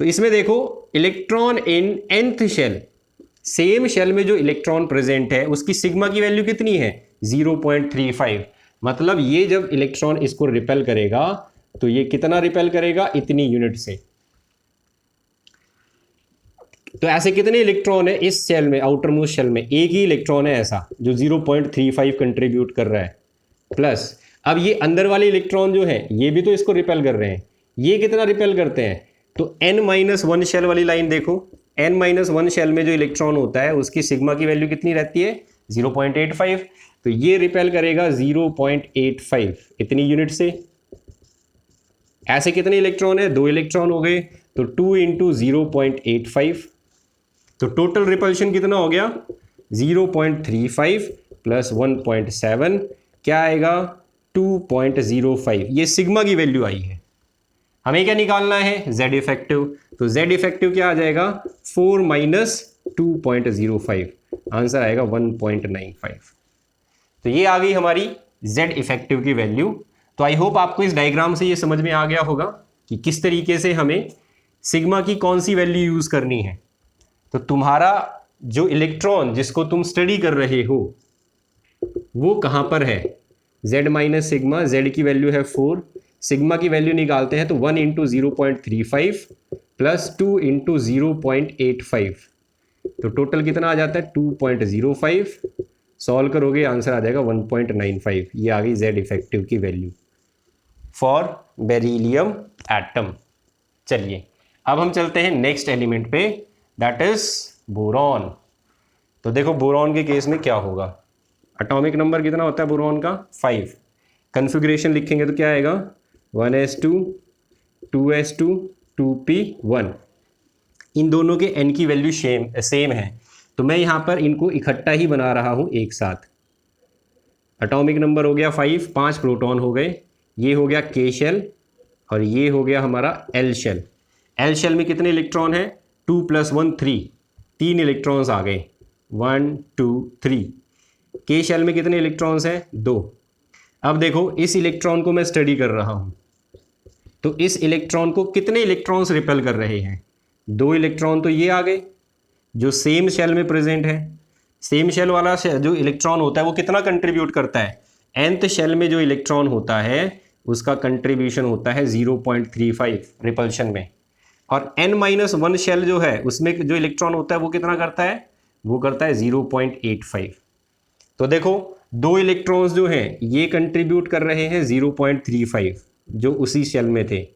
तो इसमें देखो electron in nth shell, same shell में जो इलेक्ट्रॉन प्रेजेंट है उसकी सिग्मा की वैल्यू कितनी है? 0.35। मतलब ये जब इलेक्ट्रॉन इसको रिपेल करेगा तो ये कितना रिपेल करेगा? इतनी यूनिट से। तो ऐसे कितने इलेक्ट्रॉन है इस शेल में, आउटर मोस्ट शेल में? एक ही इलेक्ट्रॉन है ऐसा जो 0.35 कंट्रीब्यूट कर रहा है। प्लस अब ये अंदर वाले इलेक्ट्रॉन जो है ये भी तो इसको रिपेल कर रहे हैं। ये कितना रिपेल करते हैं? तो n-1 शेल वाली लाइन देखो, n-1 शेल में जो इलेक्ट्रॉन होता है उसकी सिग्मा की वैल्यू कितनी रहती है? 0.85। तो ये रिपेल करेगा 0.85 इतनी यूनिट से। ऐसे कितने इलेक्ट्रॉन है? 2 इलेक्ट्रॉन हो गए, तो 2 इंटू 0.85, तो टोटल रिपल्शन कितना हो गया? 0.35 प्लस 1.7 क्या आएगा? 2.05। ये सिग्मा की वैल्यू आई है। हमें क्या निकालना है? Z effective. तो Z इफेक्टिव क्या आ जाएगा? 4 माइनस 2.05, आंसर आएगा 1.95। तो ये आ गई हमारी Z इफेक्टिव की वैल्यू। तो आई होप आपको इस डायग्राम से ये समझ में आ गया होगा कि किस तरीके से हमें सिग्मा की कौन सी वैल्यू यूज करनी है। तो तुम्हारा जो इलेक्ट्रॉन जिसको तुम स्टडी कर रहे हो वो कहां पर है? Z माइनस सिग्मा, Z की वैल्यू है 4, सिग्मा की वैल्यू निकालते हैं तो 1 इंटू 0.35 प्लस 2 इंटू 0.85, तो टोटल कितना आ जाता है? 2.05। सॉल्व करोगे आंसर आ जाएगा 1.95। ये आ गई Z इफेक्टिव की वैल्यू फॉर बेरिलियम एटम। चलिए अब हम चलते हैं नेक्स्ट एलिमेंट पे, दैट इज बोरॉन। तो देखो बोरॉन के केस में क्या होगा? एटॉमिक नंबर कितना होता है बोरॉन का? 5। कन्फिग्रेशन लिखेंगे तो क्या आएगा? 1s2 2s2 2p1। इन दोनों के n की वैल्यू सेम है, तो मैं यहां पर इनको इकट्ठा ही बना रहा हूं एक साथ। एटॉमिक नंबर हो गया 5, 5 प्रोटॉन हो गए, ये हो गया K शेल और ये हो गया हमारा L शेल। L शेल में कितने इलेक्ट्रॉन है? 2 + 1 3, 3 इलेक्ट्रॉन्स आ गए, 1 2 3। K शेल में कितने इलेक्ट्रॉन्स हैं? 2। अब देखो इस इलेक्ट्रॉन को मैं स्टडी कर रहा हूं, तो इस इलेक्ट्रॉन को कितने इलेक्ट्रॉन्स रिपेल कर रहे हैं? 2 इलेक्ट्रॉन तो ये आ गए जो सेम शेल में प्रेजेंट है। सेम शेल वाला जो इलेक्ट्रॉन होता है वो कितना कंट्रीब्यूट करता है? nth शेल में जो इलेक्ट्रॉन होता है उसका कंट्रीब्यूशन होता है 0.35 रिपल्शन में, और n-1 शेल जो है उसमें जो इलेक्ट्रॉन होता है वो कितना करता है? वो करता है 0.85। तो देखो 2 इलेक्ट्रॉन्स जो हैं ये कंट्रीब्यूट कर रहे हैं 0.35 जो उसी शेल में थे,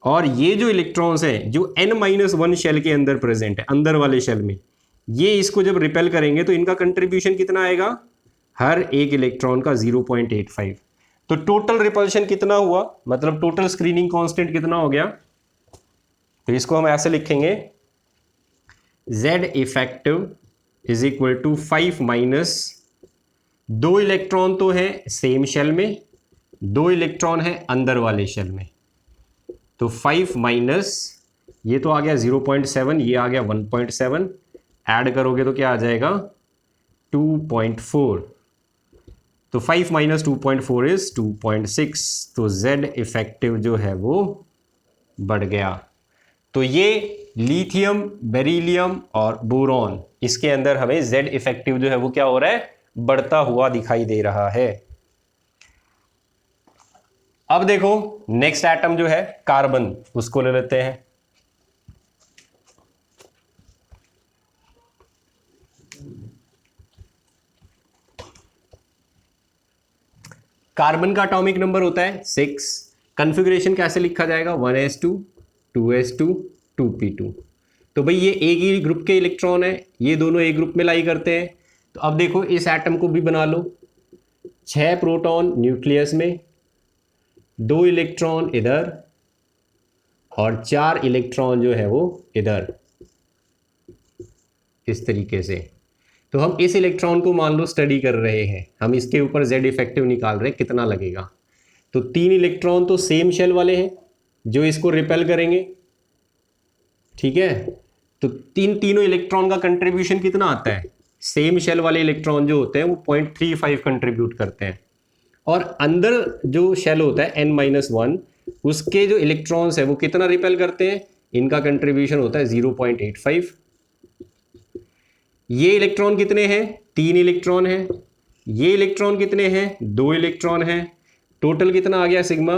और ये जो इलेक्ट्रॉन्स हैं जो n-1 शेल के अंदर प्रेजेंट है, अंदर वाले शेल में, ये इसको जब रिपेल करेंगे तो इनका कंट्रीब्यूशन कितना आएगा? हर एक इलेक्ट्रॉन का 0.85। तो टोटल रिपल्शन कितना हुआ? मतलब टोटल स्क्रीनिंग कांस्टेंट कितना हो गया? तो इसको हम ऐसे लिखेंगे, Z effective is equal to 5 minus 2 electron तो है सेम शेल में, 2 इलेक्ट्रॉन है अंदर वाले शेल में, तो 5 माइनस ये तो आ गया 0.7, ये आ गया 1.7, ऐड करोगे तो क्या आ जाएगा? 2.4। तो 5 माइनस 2.4 इज 2.6, तो Z इफेक्टिव जो है वो बढ़ गया। तो ये लिथियम, बेरिलियम और बोरॉन, इसके अंदर हमें Z इफेक्टिव जो है वो क्या हो रहा है? बढ़ता हुआ दिखाई दे रहा है। अब देखो नेक्स्ट एटम जो है कार्बन, उसको ले लेते हैं। कार्बन का एटॉमिक नंबर होता है 6। कन्फिग्रेशन कैसे लिखा जाएगा? 1s2 2s2 2p2। तो भाई ये एक ही ग्रुप के इलेक्ट्रॉन है, ये दोनों एक ग्रुप में लाई करते हैं। तो अब देखो इस एटम को भी बना लो, 6 प्रोटॉन न्यूक्लियस में, 2 इलेक्ट्रॉन इधर और 4 इलेक्ट्रॉन जो है वो इधर, इस तरीके से। तो हम इस इलेक्ट्रॉन को मान लो स्टडी कर रहे हैं, हम इसके ऊपर Z इफेक्टिव निकाल रहे हैं कितना लगेगा। तो 3 इलेक्ट्रॉन तो सेम शेल वाले हैं जो इसको रिपेल करेंगे, ठीक है। तो तीनों इलेक्ट्रॉन का कंट्रीब्यूशन कितना आता है? सेम शेल वाले इलेक्ट्रॉन जो होते हैं वो 0.35 कंट्रीब्यूट करते हैं, और अंदर जो शेल होता है n-1 उसके जो इलेक्ट्रॉन्स है वो कितना रिपेल करते हैं? इनका कंट्रीब्यूशन होता है 0.85। ये इलेक्ट्रॉन कितने हैं? 3 इलेक्ट्रॉन हैं। ये इलेक्ट्रॉन कितने हैं? 2 इलेक्ट्रॉन हैं। टोटल कितना आ गया सिग्मा?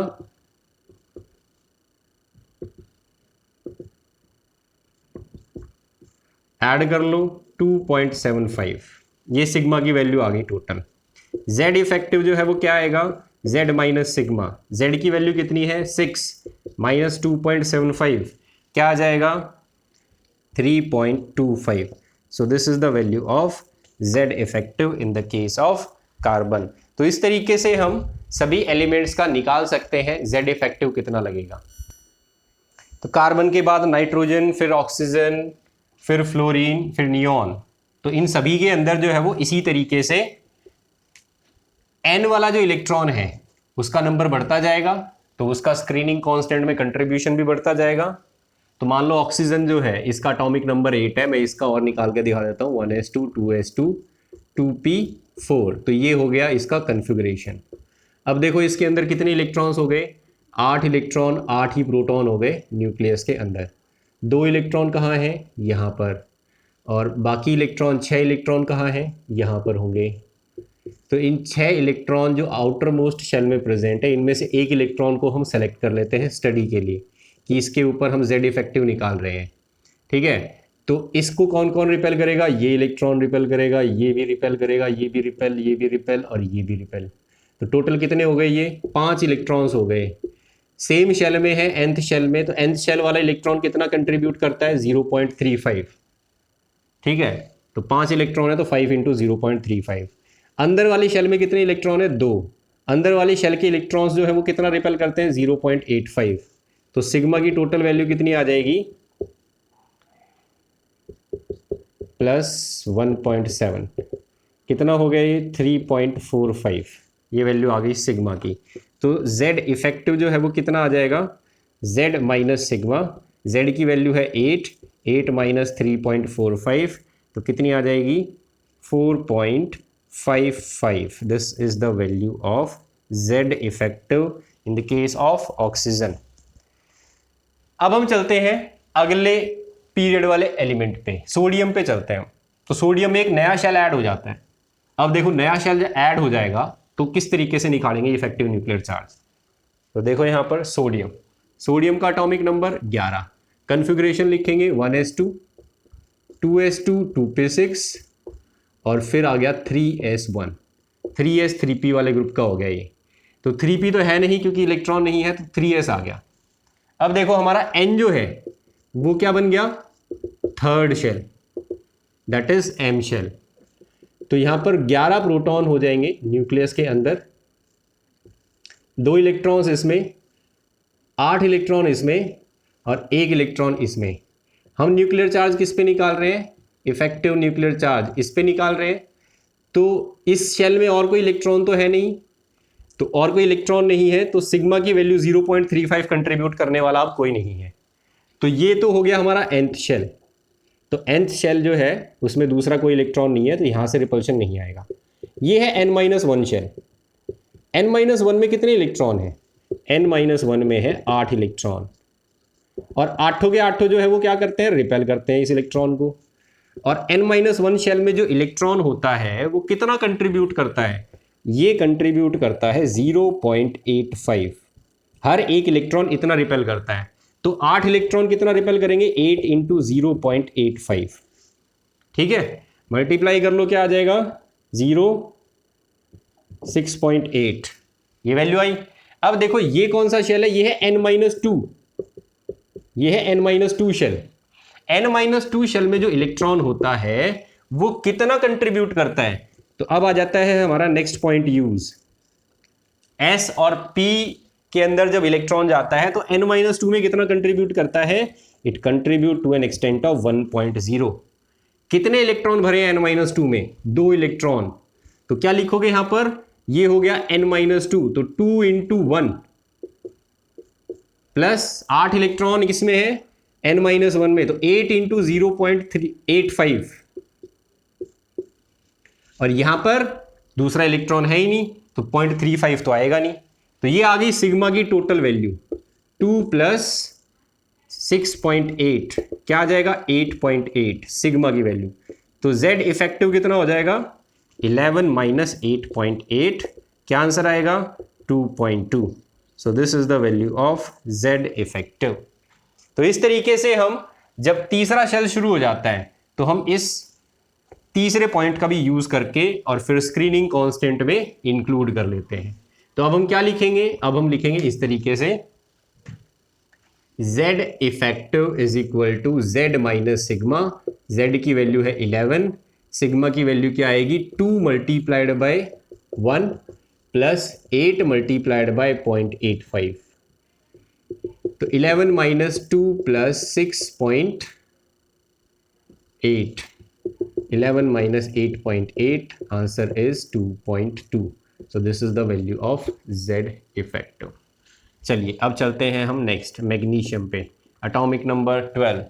ऐड कर लो 2.75, ये सिग्मा की वैल्यू आ गई टोटल। Z इफेक्टिव जो है वो क्या आएगा? z माइनस सिग्मा, z की वैल्यू कितनी है 6 माइनस 2.75 क्या आ जाएगा 3.25। So this is the value of z effective in the case of carbon. तो इस तरीके से हम सभी एलिमेंट्स का निकाल सकते हैं z इफेक्टिव कितना लगेगा। तो कार्बन के बाद नाइट्रोजन, फिर ऑक्सीजन, फिर फ्लोरीन, फिर नियॉन। तो इन सभी के अंदर जो है वो इसी तरीके से n वाला जो इलेक्ट्रॉन है उसका नंबर बढ़ता जाएगा, तो उसका स्क्रीनिंग कांस्टेंट में कंट्रीब्यूशन भी बढ़ता जाएगा। तो मान लो ऑक्सीजन जो है इसका एटॉमिक नंबर 8 है, मैं इसका और निकाल के दिखा देता हूँ 1s2 2s2 2p4। तो ये हो गया इसका कन्फिगरेशन। अब देखो इसके अंदर कितने इलेक्ट्रॉन्स हो गए 8 इलेक्ट्रॉन, 8 ही प्रोटॉन हो गए न्यूक्लियस के अंदर। 2 इलेक्ट्रॉन कहाँ हैं यहाँ पर, और बाकी इलेक्ट्रॉन 6 इलेक्ट्रॉन कहाँ हैं यहाँ पर होंगे। तो इन 6 इलेक्ट्रॉन जो आउटर मोस्ट शेल में प्रेजेंट है इनमें से एक इलेक्ट्रॉन को हम सेलेक्ट कर लेते हैं स्टडी के लिए कि इसके ऊपर हम z इफेक्टिव निकाल रहे हैं। ठीक है, तो इसको कौन कौन रिपेल करेगा, ये इलेक्ट्रॉन रिपेल करेगा, ये भी रिपेल करेगा, ये भी रिपेल, ये भी रिपेल और ये भी रिपेल। तो टोटल कितने हो गए ये 5 इलेक्ट्रॉन्स हो गए। सेम शेल में है nth शेल में, तो nth शेल वाला इलेक्ट्रॉन कितना कंट्रीब्यूट करता है 0.35। ठीक है, तो 5 इलेक्ट्रॉन है तो 5 इंटू 0.35। अंदर वाली शेल में कितने इलेक्ट्रॉन है 2। अंदर वाली शेल के इलेक्ट्रॉन्स जो है वो कितना रिपेल करते हैं 0.85। तो सिग्मा की टोटल वैल्यू कितनी आ जाएगी प्लस 1.7, कितना हो गया ये 3.45। ये वैल्यू आ गई सिग्मा की। तो z इफेक्टिव जो है वो कितना आ जाएगा z माइनस सिग्मा, z की वैल्यू है 8 माइनस 3.45 तो कितनी आ जाएगी 4.55। This is the value of z effective in the case of oxygen. अब हम चलते हैं अगले पीरियड वाले एलिमेंट पे, सोडियम पे चलते हैं। तो सोडियम में एक नया शेल ऐड हो जाता है। अब देखो नया शेल जब ऐड हो जाएगा तो किस तरीके से निकालेंगे इफेक्टिव न्यूक्लियर चार्ज। तो देखो यहां पर सोडियम का एटॉमिक नंबर 11, कन्फिग्रेशन लिखेंगे 1s2 2s2 2p6 और फिर आ गया 3s1 3s 3p वाले ग्रुप का हो गया ये। तो 3p तो है नहीं क्योंकि इलेक्ट्रॉन नहीं है, तो 3s आ गया। अब देखो हमारा n जो है वो क्या बन गया third shell, that is m shell. तो यहां पर 11 प्रोटॉन हो जाएंगे न्यूक्लियस के अंदर, 2 इलेक्ट्रॉन्स इसमें, 8 इलेक्ट्रॉन इसमें और 1 इलेक्ट्रॉन इसमें। हम न्यूक्लियर चार्ज किस पे निकाल रहे हैं, इफेक्टिव न्यूक्लियर चार्ज इस पे निकाल रहे हैं। तो इस शेल में और कोई इलेक्ट्रॉन तो है नहीं, तो और कोई इलेक्ट्रॉन नहीं है तो सिग्मा की वैल्यू 0.35 कंट्रीब्यूट करने वाला अब कोई नहीं है। तो ये तो हो गया हमारा nth शेल। तो nth शेल जो है उसमें दूसरा कोई इलेक्ट्रॉन नहीं है तो यहां से रिपल्शन नहीं आएगा। ये है n-1 शेल। n-1 में कितने इलेक्ट्रॉन है, n-1 में है 8 इलेक्ट्रॉन, और 8 के 8 जो है वो क्या करते हैं रिपेल करते हैं इस इलेक्ट्रॉन को। और n-1 शेल में जो इलेक्ट्रॉन होता है वो कितना कंट्रीब्यूट करता है, ये कंट्रीब्यूट करता है 0.85। हर एक इलेक्ट्रॉन इतना रिपेल करता है। तो 8 इलेक्ट्रॉन कितना रिपेल करेंगे 8 इंटू 0.85। ठीक है, मल्टीप्लाई कर लो क्या आ जाएगा 6.8, ये वैल्यू आई। अब देखो ये कौन सा शेल है, ये है n-2, ये है n-2 शेल। n-2 शेल में जो इलेक्ट्रॉन होता है वो कितना कंट्रीब्यूट करता है। तो अब आ जाता है हमारा नेक्स्ट पॉइंट यूज। s और p के अंदर जब इलेक्ट्रॉन जाता है तो n-2 में कितना कंट्रीब्यूट करता है, it contribute to an extent of 1.0। कितने इलेक्ट्रॉन भरे हैं n-2 में, 2 इलेक्ट्रॉन। तो क्या लिखोगे यहां पर, ये हो गया n-2 तो 2 इंटू 1 प्लस 8 इलेक्ट्रॉन किसमें है n-1 में, तो 8 इंटू 0.85 और यहां पर दूसरा इलेक्ट्रॉन है ही नहीं तो 0.35 तो आएगा नहीं। तो ये आ गई सिग्मा की टोटल वैल्यू 2 प्लस 6.8 क्या आ जाएगा 8.8 सिग्मा की वैल्यू। तो z इफेक्टिव कितना हो जाएगा 11 माइनस 8.8, क्या आंसर आएगा 2.2। So this is the value of z effective. तो इस तरीके से हम जब तीसरा शेल शुरू हो जाता है तो हम इस तीसरे पॉइंट का भी यूज करके और फिर स्क्रीनिंग कांस्टेंट में इंक्लूड कर लेते हैं। तो अब हम क्या लिखेंगे, अब हम लिखेंगे इस तरीके से, Z effective is equal to Z minus sigma. Z की वैल्यू है 11, सिग्मा की वैल्यू क्या आएगी 2 multiplied by 1 plus 8 multiplied by 0.85। तो 11 minus 2 plus 6.8, 11 minus 8.8, answer is 2.2. So this is the value of Z effective. चलिए अब चलते हैं हम नेक्स्ट मैग्नीशियम पे। एटॉमिक नंबर 12,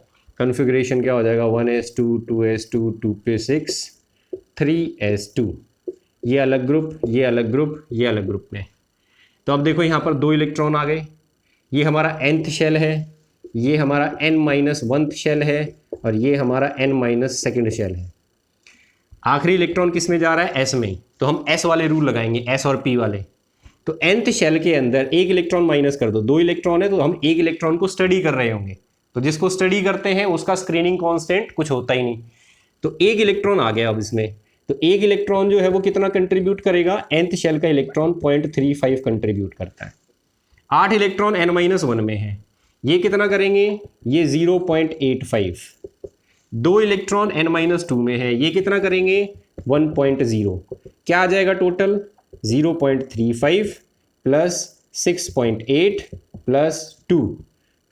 कन्फिग्रेशन क्या हो जाएगा 1s2 2s2 2p6 3s2। ये अलग ग्रुप, ये अलग ग्रुप, ये अलग ग्रुप में। तो अब देखो यहाँ पर 2 इलेक्ट्रॉन आ गए। ये हमारा nth शेल है, ये हमारा n-1th शेल है, और ये हमारा n-2nd शेल है। आखिरी इलेक्ट्रॉन किस में जा रहा है, s में। तो हम s वाले रूल लगाएंगे, s और p वाले। तो nth शेल के अंदर एक इलेक्ट्रॉन माइनस कर दो, 2 इलेक्ट्रॉन है तो हम एक इलेक्ट्रॉन को स्टडी कर रहे होंगे। तो जिसको स्टडी करते हैं उसका स्क्रीनिंग कांस्टेंट कुछ होता ही नहीं। तो एक इलेक्ट्रॉन आ गया अब इसमें, तो एक इलेक्ट्रॉन जो है वो कितना कंट्रीब्यूट करेगा, nth शेल का इलेक्ट्रॉन 0.35 कंट्रीब्यूट करता है। 8 इलेक्ट्रॉन n-1 में है, ये कितना करेंगे, ये 0.85। 2 इलेक्ट्रॉन n-2 में है, ये कितना करेंगे 1.0। क्या आ जाएगा टोटल 0.35 प्लस 6.8 प्लस 2,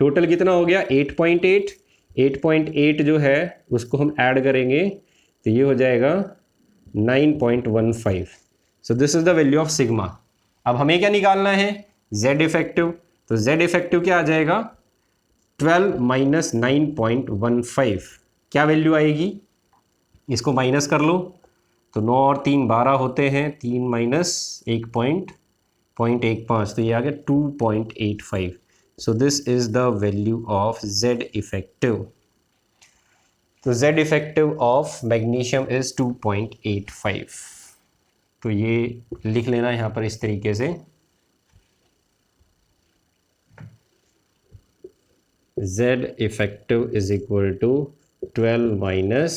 टोटल कितना हो गया 8.8। 8.8 जो है उसको हम ऐड करेंगे तो ये हो जाएगा 9.15। So this is the value of sigma. अब हमें क्या निकालना है, Z इफेक्टिव। तो Z इफेक्टिव क्या आ जाएगा 12 माइनस 9.15, क्या वैल्यू आएगी, इसको माइनस कर लो। तो 9 और 3 12 होते हैं, 3 माइनस 1.15, तो ये आ गया 2.85। So this is the value of Z effective. तो Z effective of magnesium is 2.85। तो ये लिख लेना यहाँ पर इस तरीके से, Z effective is equal to 12 minus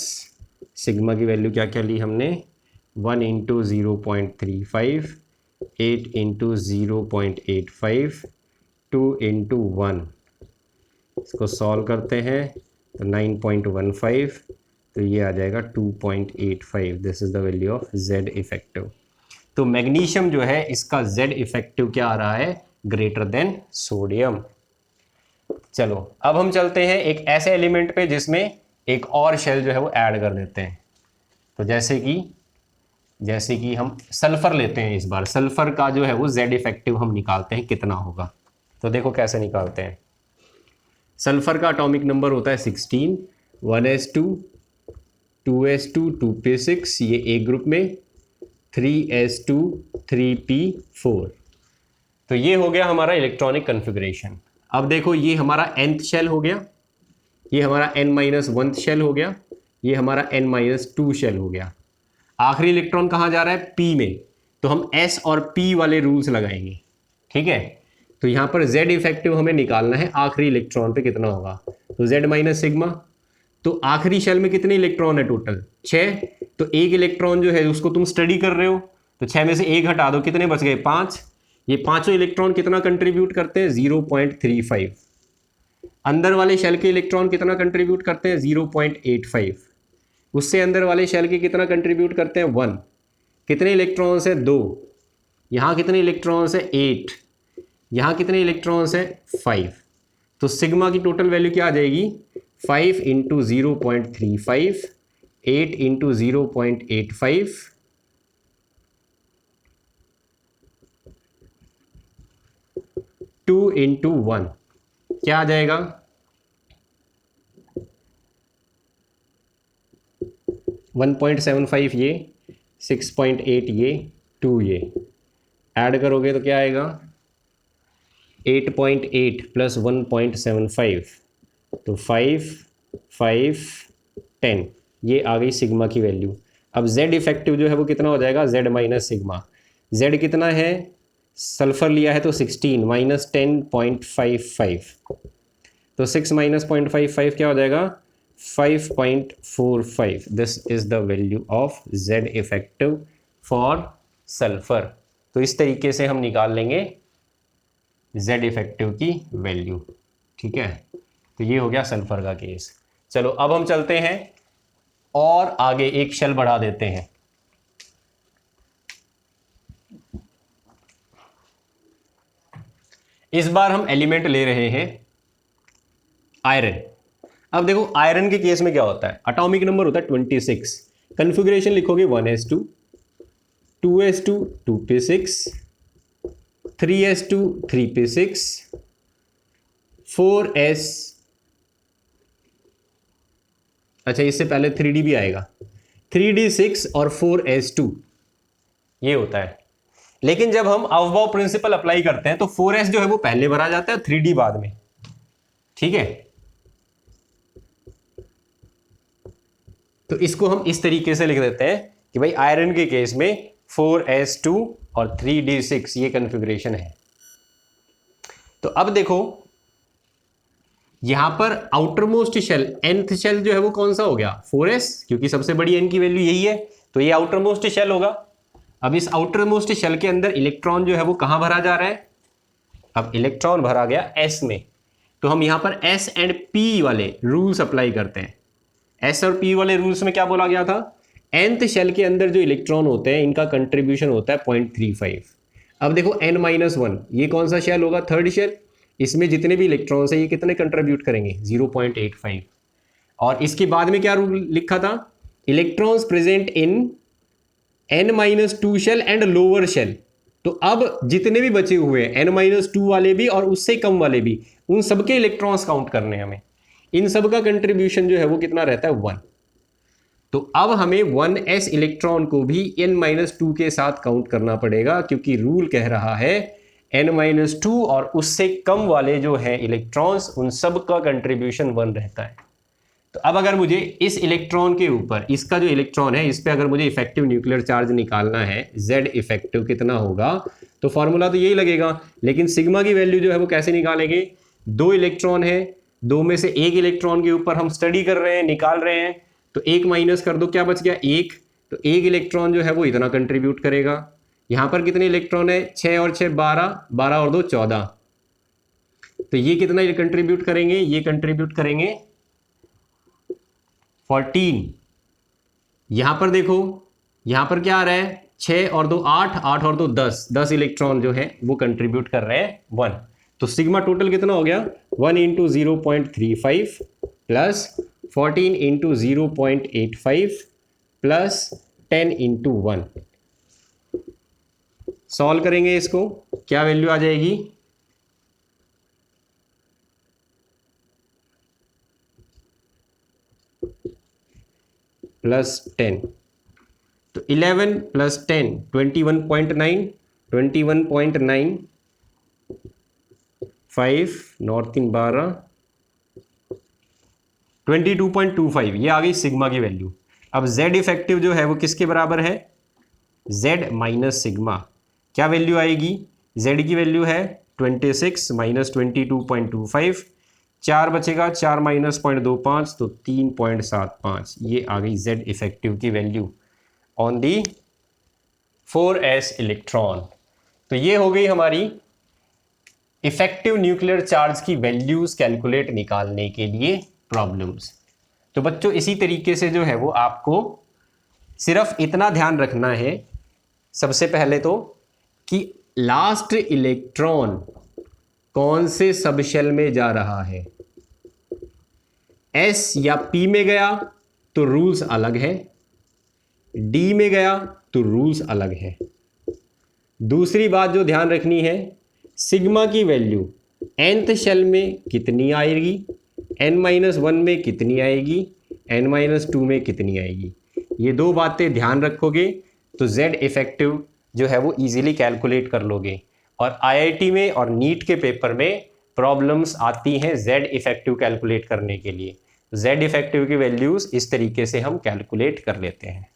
sigma की वैल्यू क्या क्या ली हमने, 1 इंटू 0.35, 8 इंटू 0.85, 2 इंटू 1। इसको सॉल्व करते हैं तो 9.15, तो ये आ जाएगा 2.85। This is the value of Z effective. तो मैग्नीशियम जो है इसका Z इफेक्टिव क्या आ रहा है, ग्रेटर देन सोडियम। चलो अब हम चलते हैं एक ऐसे एलिमेंट पे जिसमें एक और शेल जो है वो ऐड कर देते हैं। तो जैसे कि हम सल्फर लेते हैं, इस बार सल्फर का जो है वो Z इफेक्टिव हम निकालते हैं कितना होगा। तो देखो कैसे निकालते हैं। सल्फर का एटॉमिक नंबर होता है 16, 1s2 2s2 2p6, ये एक ग्रुप में, 3s2 3p4। तो ये हो गया हमारा इलेक्ट्रॉनिक कन्फिग्रेशन। अब देखो ये हमारा nth शेल हो गया, ये हमारा n-1 शेल हो गया, ये हमारा n-2 शेल हो गया। आखिरी इलेक्ट्रॉन कहाँ जा रहा है, p में। तो हम s और p वाले रूल्स लगाएंगे, ठीक है। तो यहाँ पर Z इफेक्टिव हमें निकालना है आखिरी इलेक्ट्रॉन पे कितना होगा। तो Z माइनस सिग्मा, तो आखिरी शेल में कितने इलेक्ट्रॉन है टोटल 6। तो एक इलेक्ट्रॉन जो है उसको तुम स्टडी कर रहे हो, तो 6 में से एक हटा दो, कितने बच गए 5। ये पांचों इलेक्ट्रॉन कितना कंट्रीब्यूट करते हैं 0.35। अंदर वाले शेल के इलेक्ट्रॉन कितना कंट्रीब्यूट करते हैं 0.85। उससे अंदर वाले शेल के कितना कंट्रीब्यूट करते हैं 1। कितने इलेक्ट्रॉन्स है 2। यहाँ कितने इलेक्ट्रॉन्स है 8। यहाँ कितने इलेक्ट्रॉन्स है 5। तो सिग्मा की टोटल वैल्यू क्या आ जाएगी 5 इंटू 0.35, 8 इंटू 0.85, 2 इंटू 1, क्या आ जाएगा 1.75, ये 6.8, ये 2, ये ऐड करोगे तो क्या आएगा 8.8 प्लस 1.75, तो 5 5 10, ये आ गई सिग्मा की वैल्यू। अब Z इफेक्टिव जो है वो कितना हो जाएगा Z माइनस सिग्मा। Z कितना है, सल्फर लिया है तो 16 माइनस 10.55, तो 6 माइनस 0.55 क्या हो जाएगा 5.45। This is the value of Z effective for sulphur. तो इस तरीके से हम निकाल लेंगे Z इफेक्टिव की वैल्यू। ठीक है, तो ये हो गया सल्फर का केस। चलो अब हम चलते हैं और आगे एक शेल बढ़ा देते हैं। इस बार हम एलिमेंट ले रहे हैं आयरन। अब देखो आयरन के केस में क्या होता है, एटॉमिक नंबर होता है 26, कन्फिग्रेशन लिखोगे 1s2, 2s2 2p6, 3s2 3p6, 4s, अच्छा इससे पहले 3d भी आएगा, 3d6 और 4s2 ये होता है। लेकिन जब हम अवबाव प्रिंसिपल अप्लाई करते हैं तो 4s जो है वो पहले भरा जाता है, 3d बाद में। ठीक है, तो इसको हम इस तरीके से लिख देते हैं कि भाई आयरन के केस में 4s2 और 3d6 ये कॉन्फ़िगरेशन है। तो अब देखो यहां पर outermost shell, nth shell जो है वो कौन सा हो गया, 4s, क्योंकि सबसे बड़ी n की वैल्यू यही है, तो ये आउटर मोस्ट शेल होगा। अब इस आउटर मोस्ट शेल के अंदर इलेक्ट्रॉन जो है वो कहां भरा जा रहा है, अब इलेक्ट्रॉन भरा गया s में, तो हम यहां पर s एंड p वाले रूल्स अप्लाई करते हैं। s और p वाले रूल्स में क्या बोला गया था, nth शेल के अंदर जो इलेक्ट्रॉन होते हैं इनका कंट्रीब्यूशन होता है 0.35। अब देखो n-1 ये कौन सा शेल होगा, थर्ड शेल, इसमें जितने भी इलेक्ट्रॉन्स हैं ये कितने कंट्रीब्यूट करेंगे, 0.85। और इसके बाद में क्या रूल लिखा था, electrons present in n-2 shell and lower shell. तो अब जितने भी बचे हुए हैं n-2 वाले भी और उससे कम वाले भी, उन सबके इलेक्ट्रॉन्स काउंट करने हैं हमें, इन सब का कंट्रीब्यूशन जो है वो कितना रहता है, 1। तो अब हमें 1s इलेक्ट्रॉन को भी n-2 के साथ काउंट करना पड़ेगा, क्योंकि रूल कह रहा है n-2 और उससे कम वाले जो है इलेक्ट्रॉन्स उन सब का कंट्रीब्यूशन 1 रहता है। तो अब अगर मुझे इस इलेक्ट्रॉन के ऊपर, इसका जो इलेक्ट्रॉन है इस पे अगर मुझे इफेक्टिव न्यूक्लियर चार्ज निकालना है, Z इफेक्टिव कितना होगा, तो फॉर्मूला तो यही लगेगा। लेकिन सिग्मा की वैल्यू जो है वो कैसे निकालेंगे, 2 इलेक्ट्रॉन है, 2 में से एक इलेक्ट्रॉन के ऊपर हम स्टडी कर रहे हैं, निकाल रहे हैं, तो एक माइनस कर दो, क्या बच गया, 1। तो एक इलेक्ट्रॉन जो है वो इतना कंट्रीब्यूट करेगा। यहां पर कितने इलेक्ट्रॉन है, 6 और 6 12, 12 और 2 14, तो ये कितना कंट्रीब्यूट करेंगे, ये कंट्रीब्यूट करेंगे 14। यहां पर देखो, यहां पर क्या आ रहा है, 6 और 2 8, 8 और 2 10, 10 इलेक्ट्रॉन जो है वो कंट्रीब्यूट कर रहे हैं 1। तो सिग्मा टोटल कितना हो गया, 1 × 0.35 प्लस 14 × 0.85 प्लस 10 × 1। सॉल्व करेंगे इसको, क्या वैल्यू आ जाएगी, +10, तो 11 + 10 21.9, 21.9, 5 नॉर्थ 3 12, 22.25, ये आ गई सिग्मा की वैल्यू। अब Z इफेक्टिव जो है वो किसके बराबर है, Z माइनस सिग्मा। क्या वैल्यू आएगी, Z की वैल्यू है 26 माइनस 22.25, 4 बचेगा, 4 माइनस 0.25 तो 3.75, ये आ गई Z इफेक्टिव की value on the 4s electron. तो ये हो गई हमारी इफेक्टिव न्यूक्लियर चार्ज की वैल्यूज कैलकुलेट निकालने के लिए प्रॉब्लम्स। तो बच्चों इसी तरीके से जो है वो आपको सिर्फ इतना ध्यान रखना है सबसे पहले तो कि लास्ट इलेक्ट्रॉन कौन से सब शेल में जा रहा है, S या P में गया तो रूल्स अलग है, D में गया तो रूल्स अलग है। दूसरी बात जो ध्यान रखनी है, सिग्मा की वैल्यू nth शेल में कितनी आएगी, n-1 में कितनी आएगी, n-2 में कितनी आएगी, ये 2 बातें ध्यान रखोगे तो Z इफेक्टिव जो है वो इजीली कैलकुलेट कर लोगे। और IIT में और नीट के पेपर में प्रॉब्लम्स आती हैं Z इफेक्टिव कैलकुलेट करने के लिए। Z इफेक्टिव की वैल्यूज इस तरीके से हम कैलकुलेट कर लेते हैं।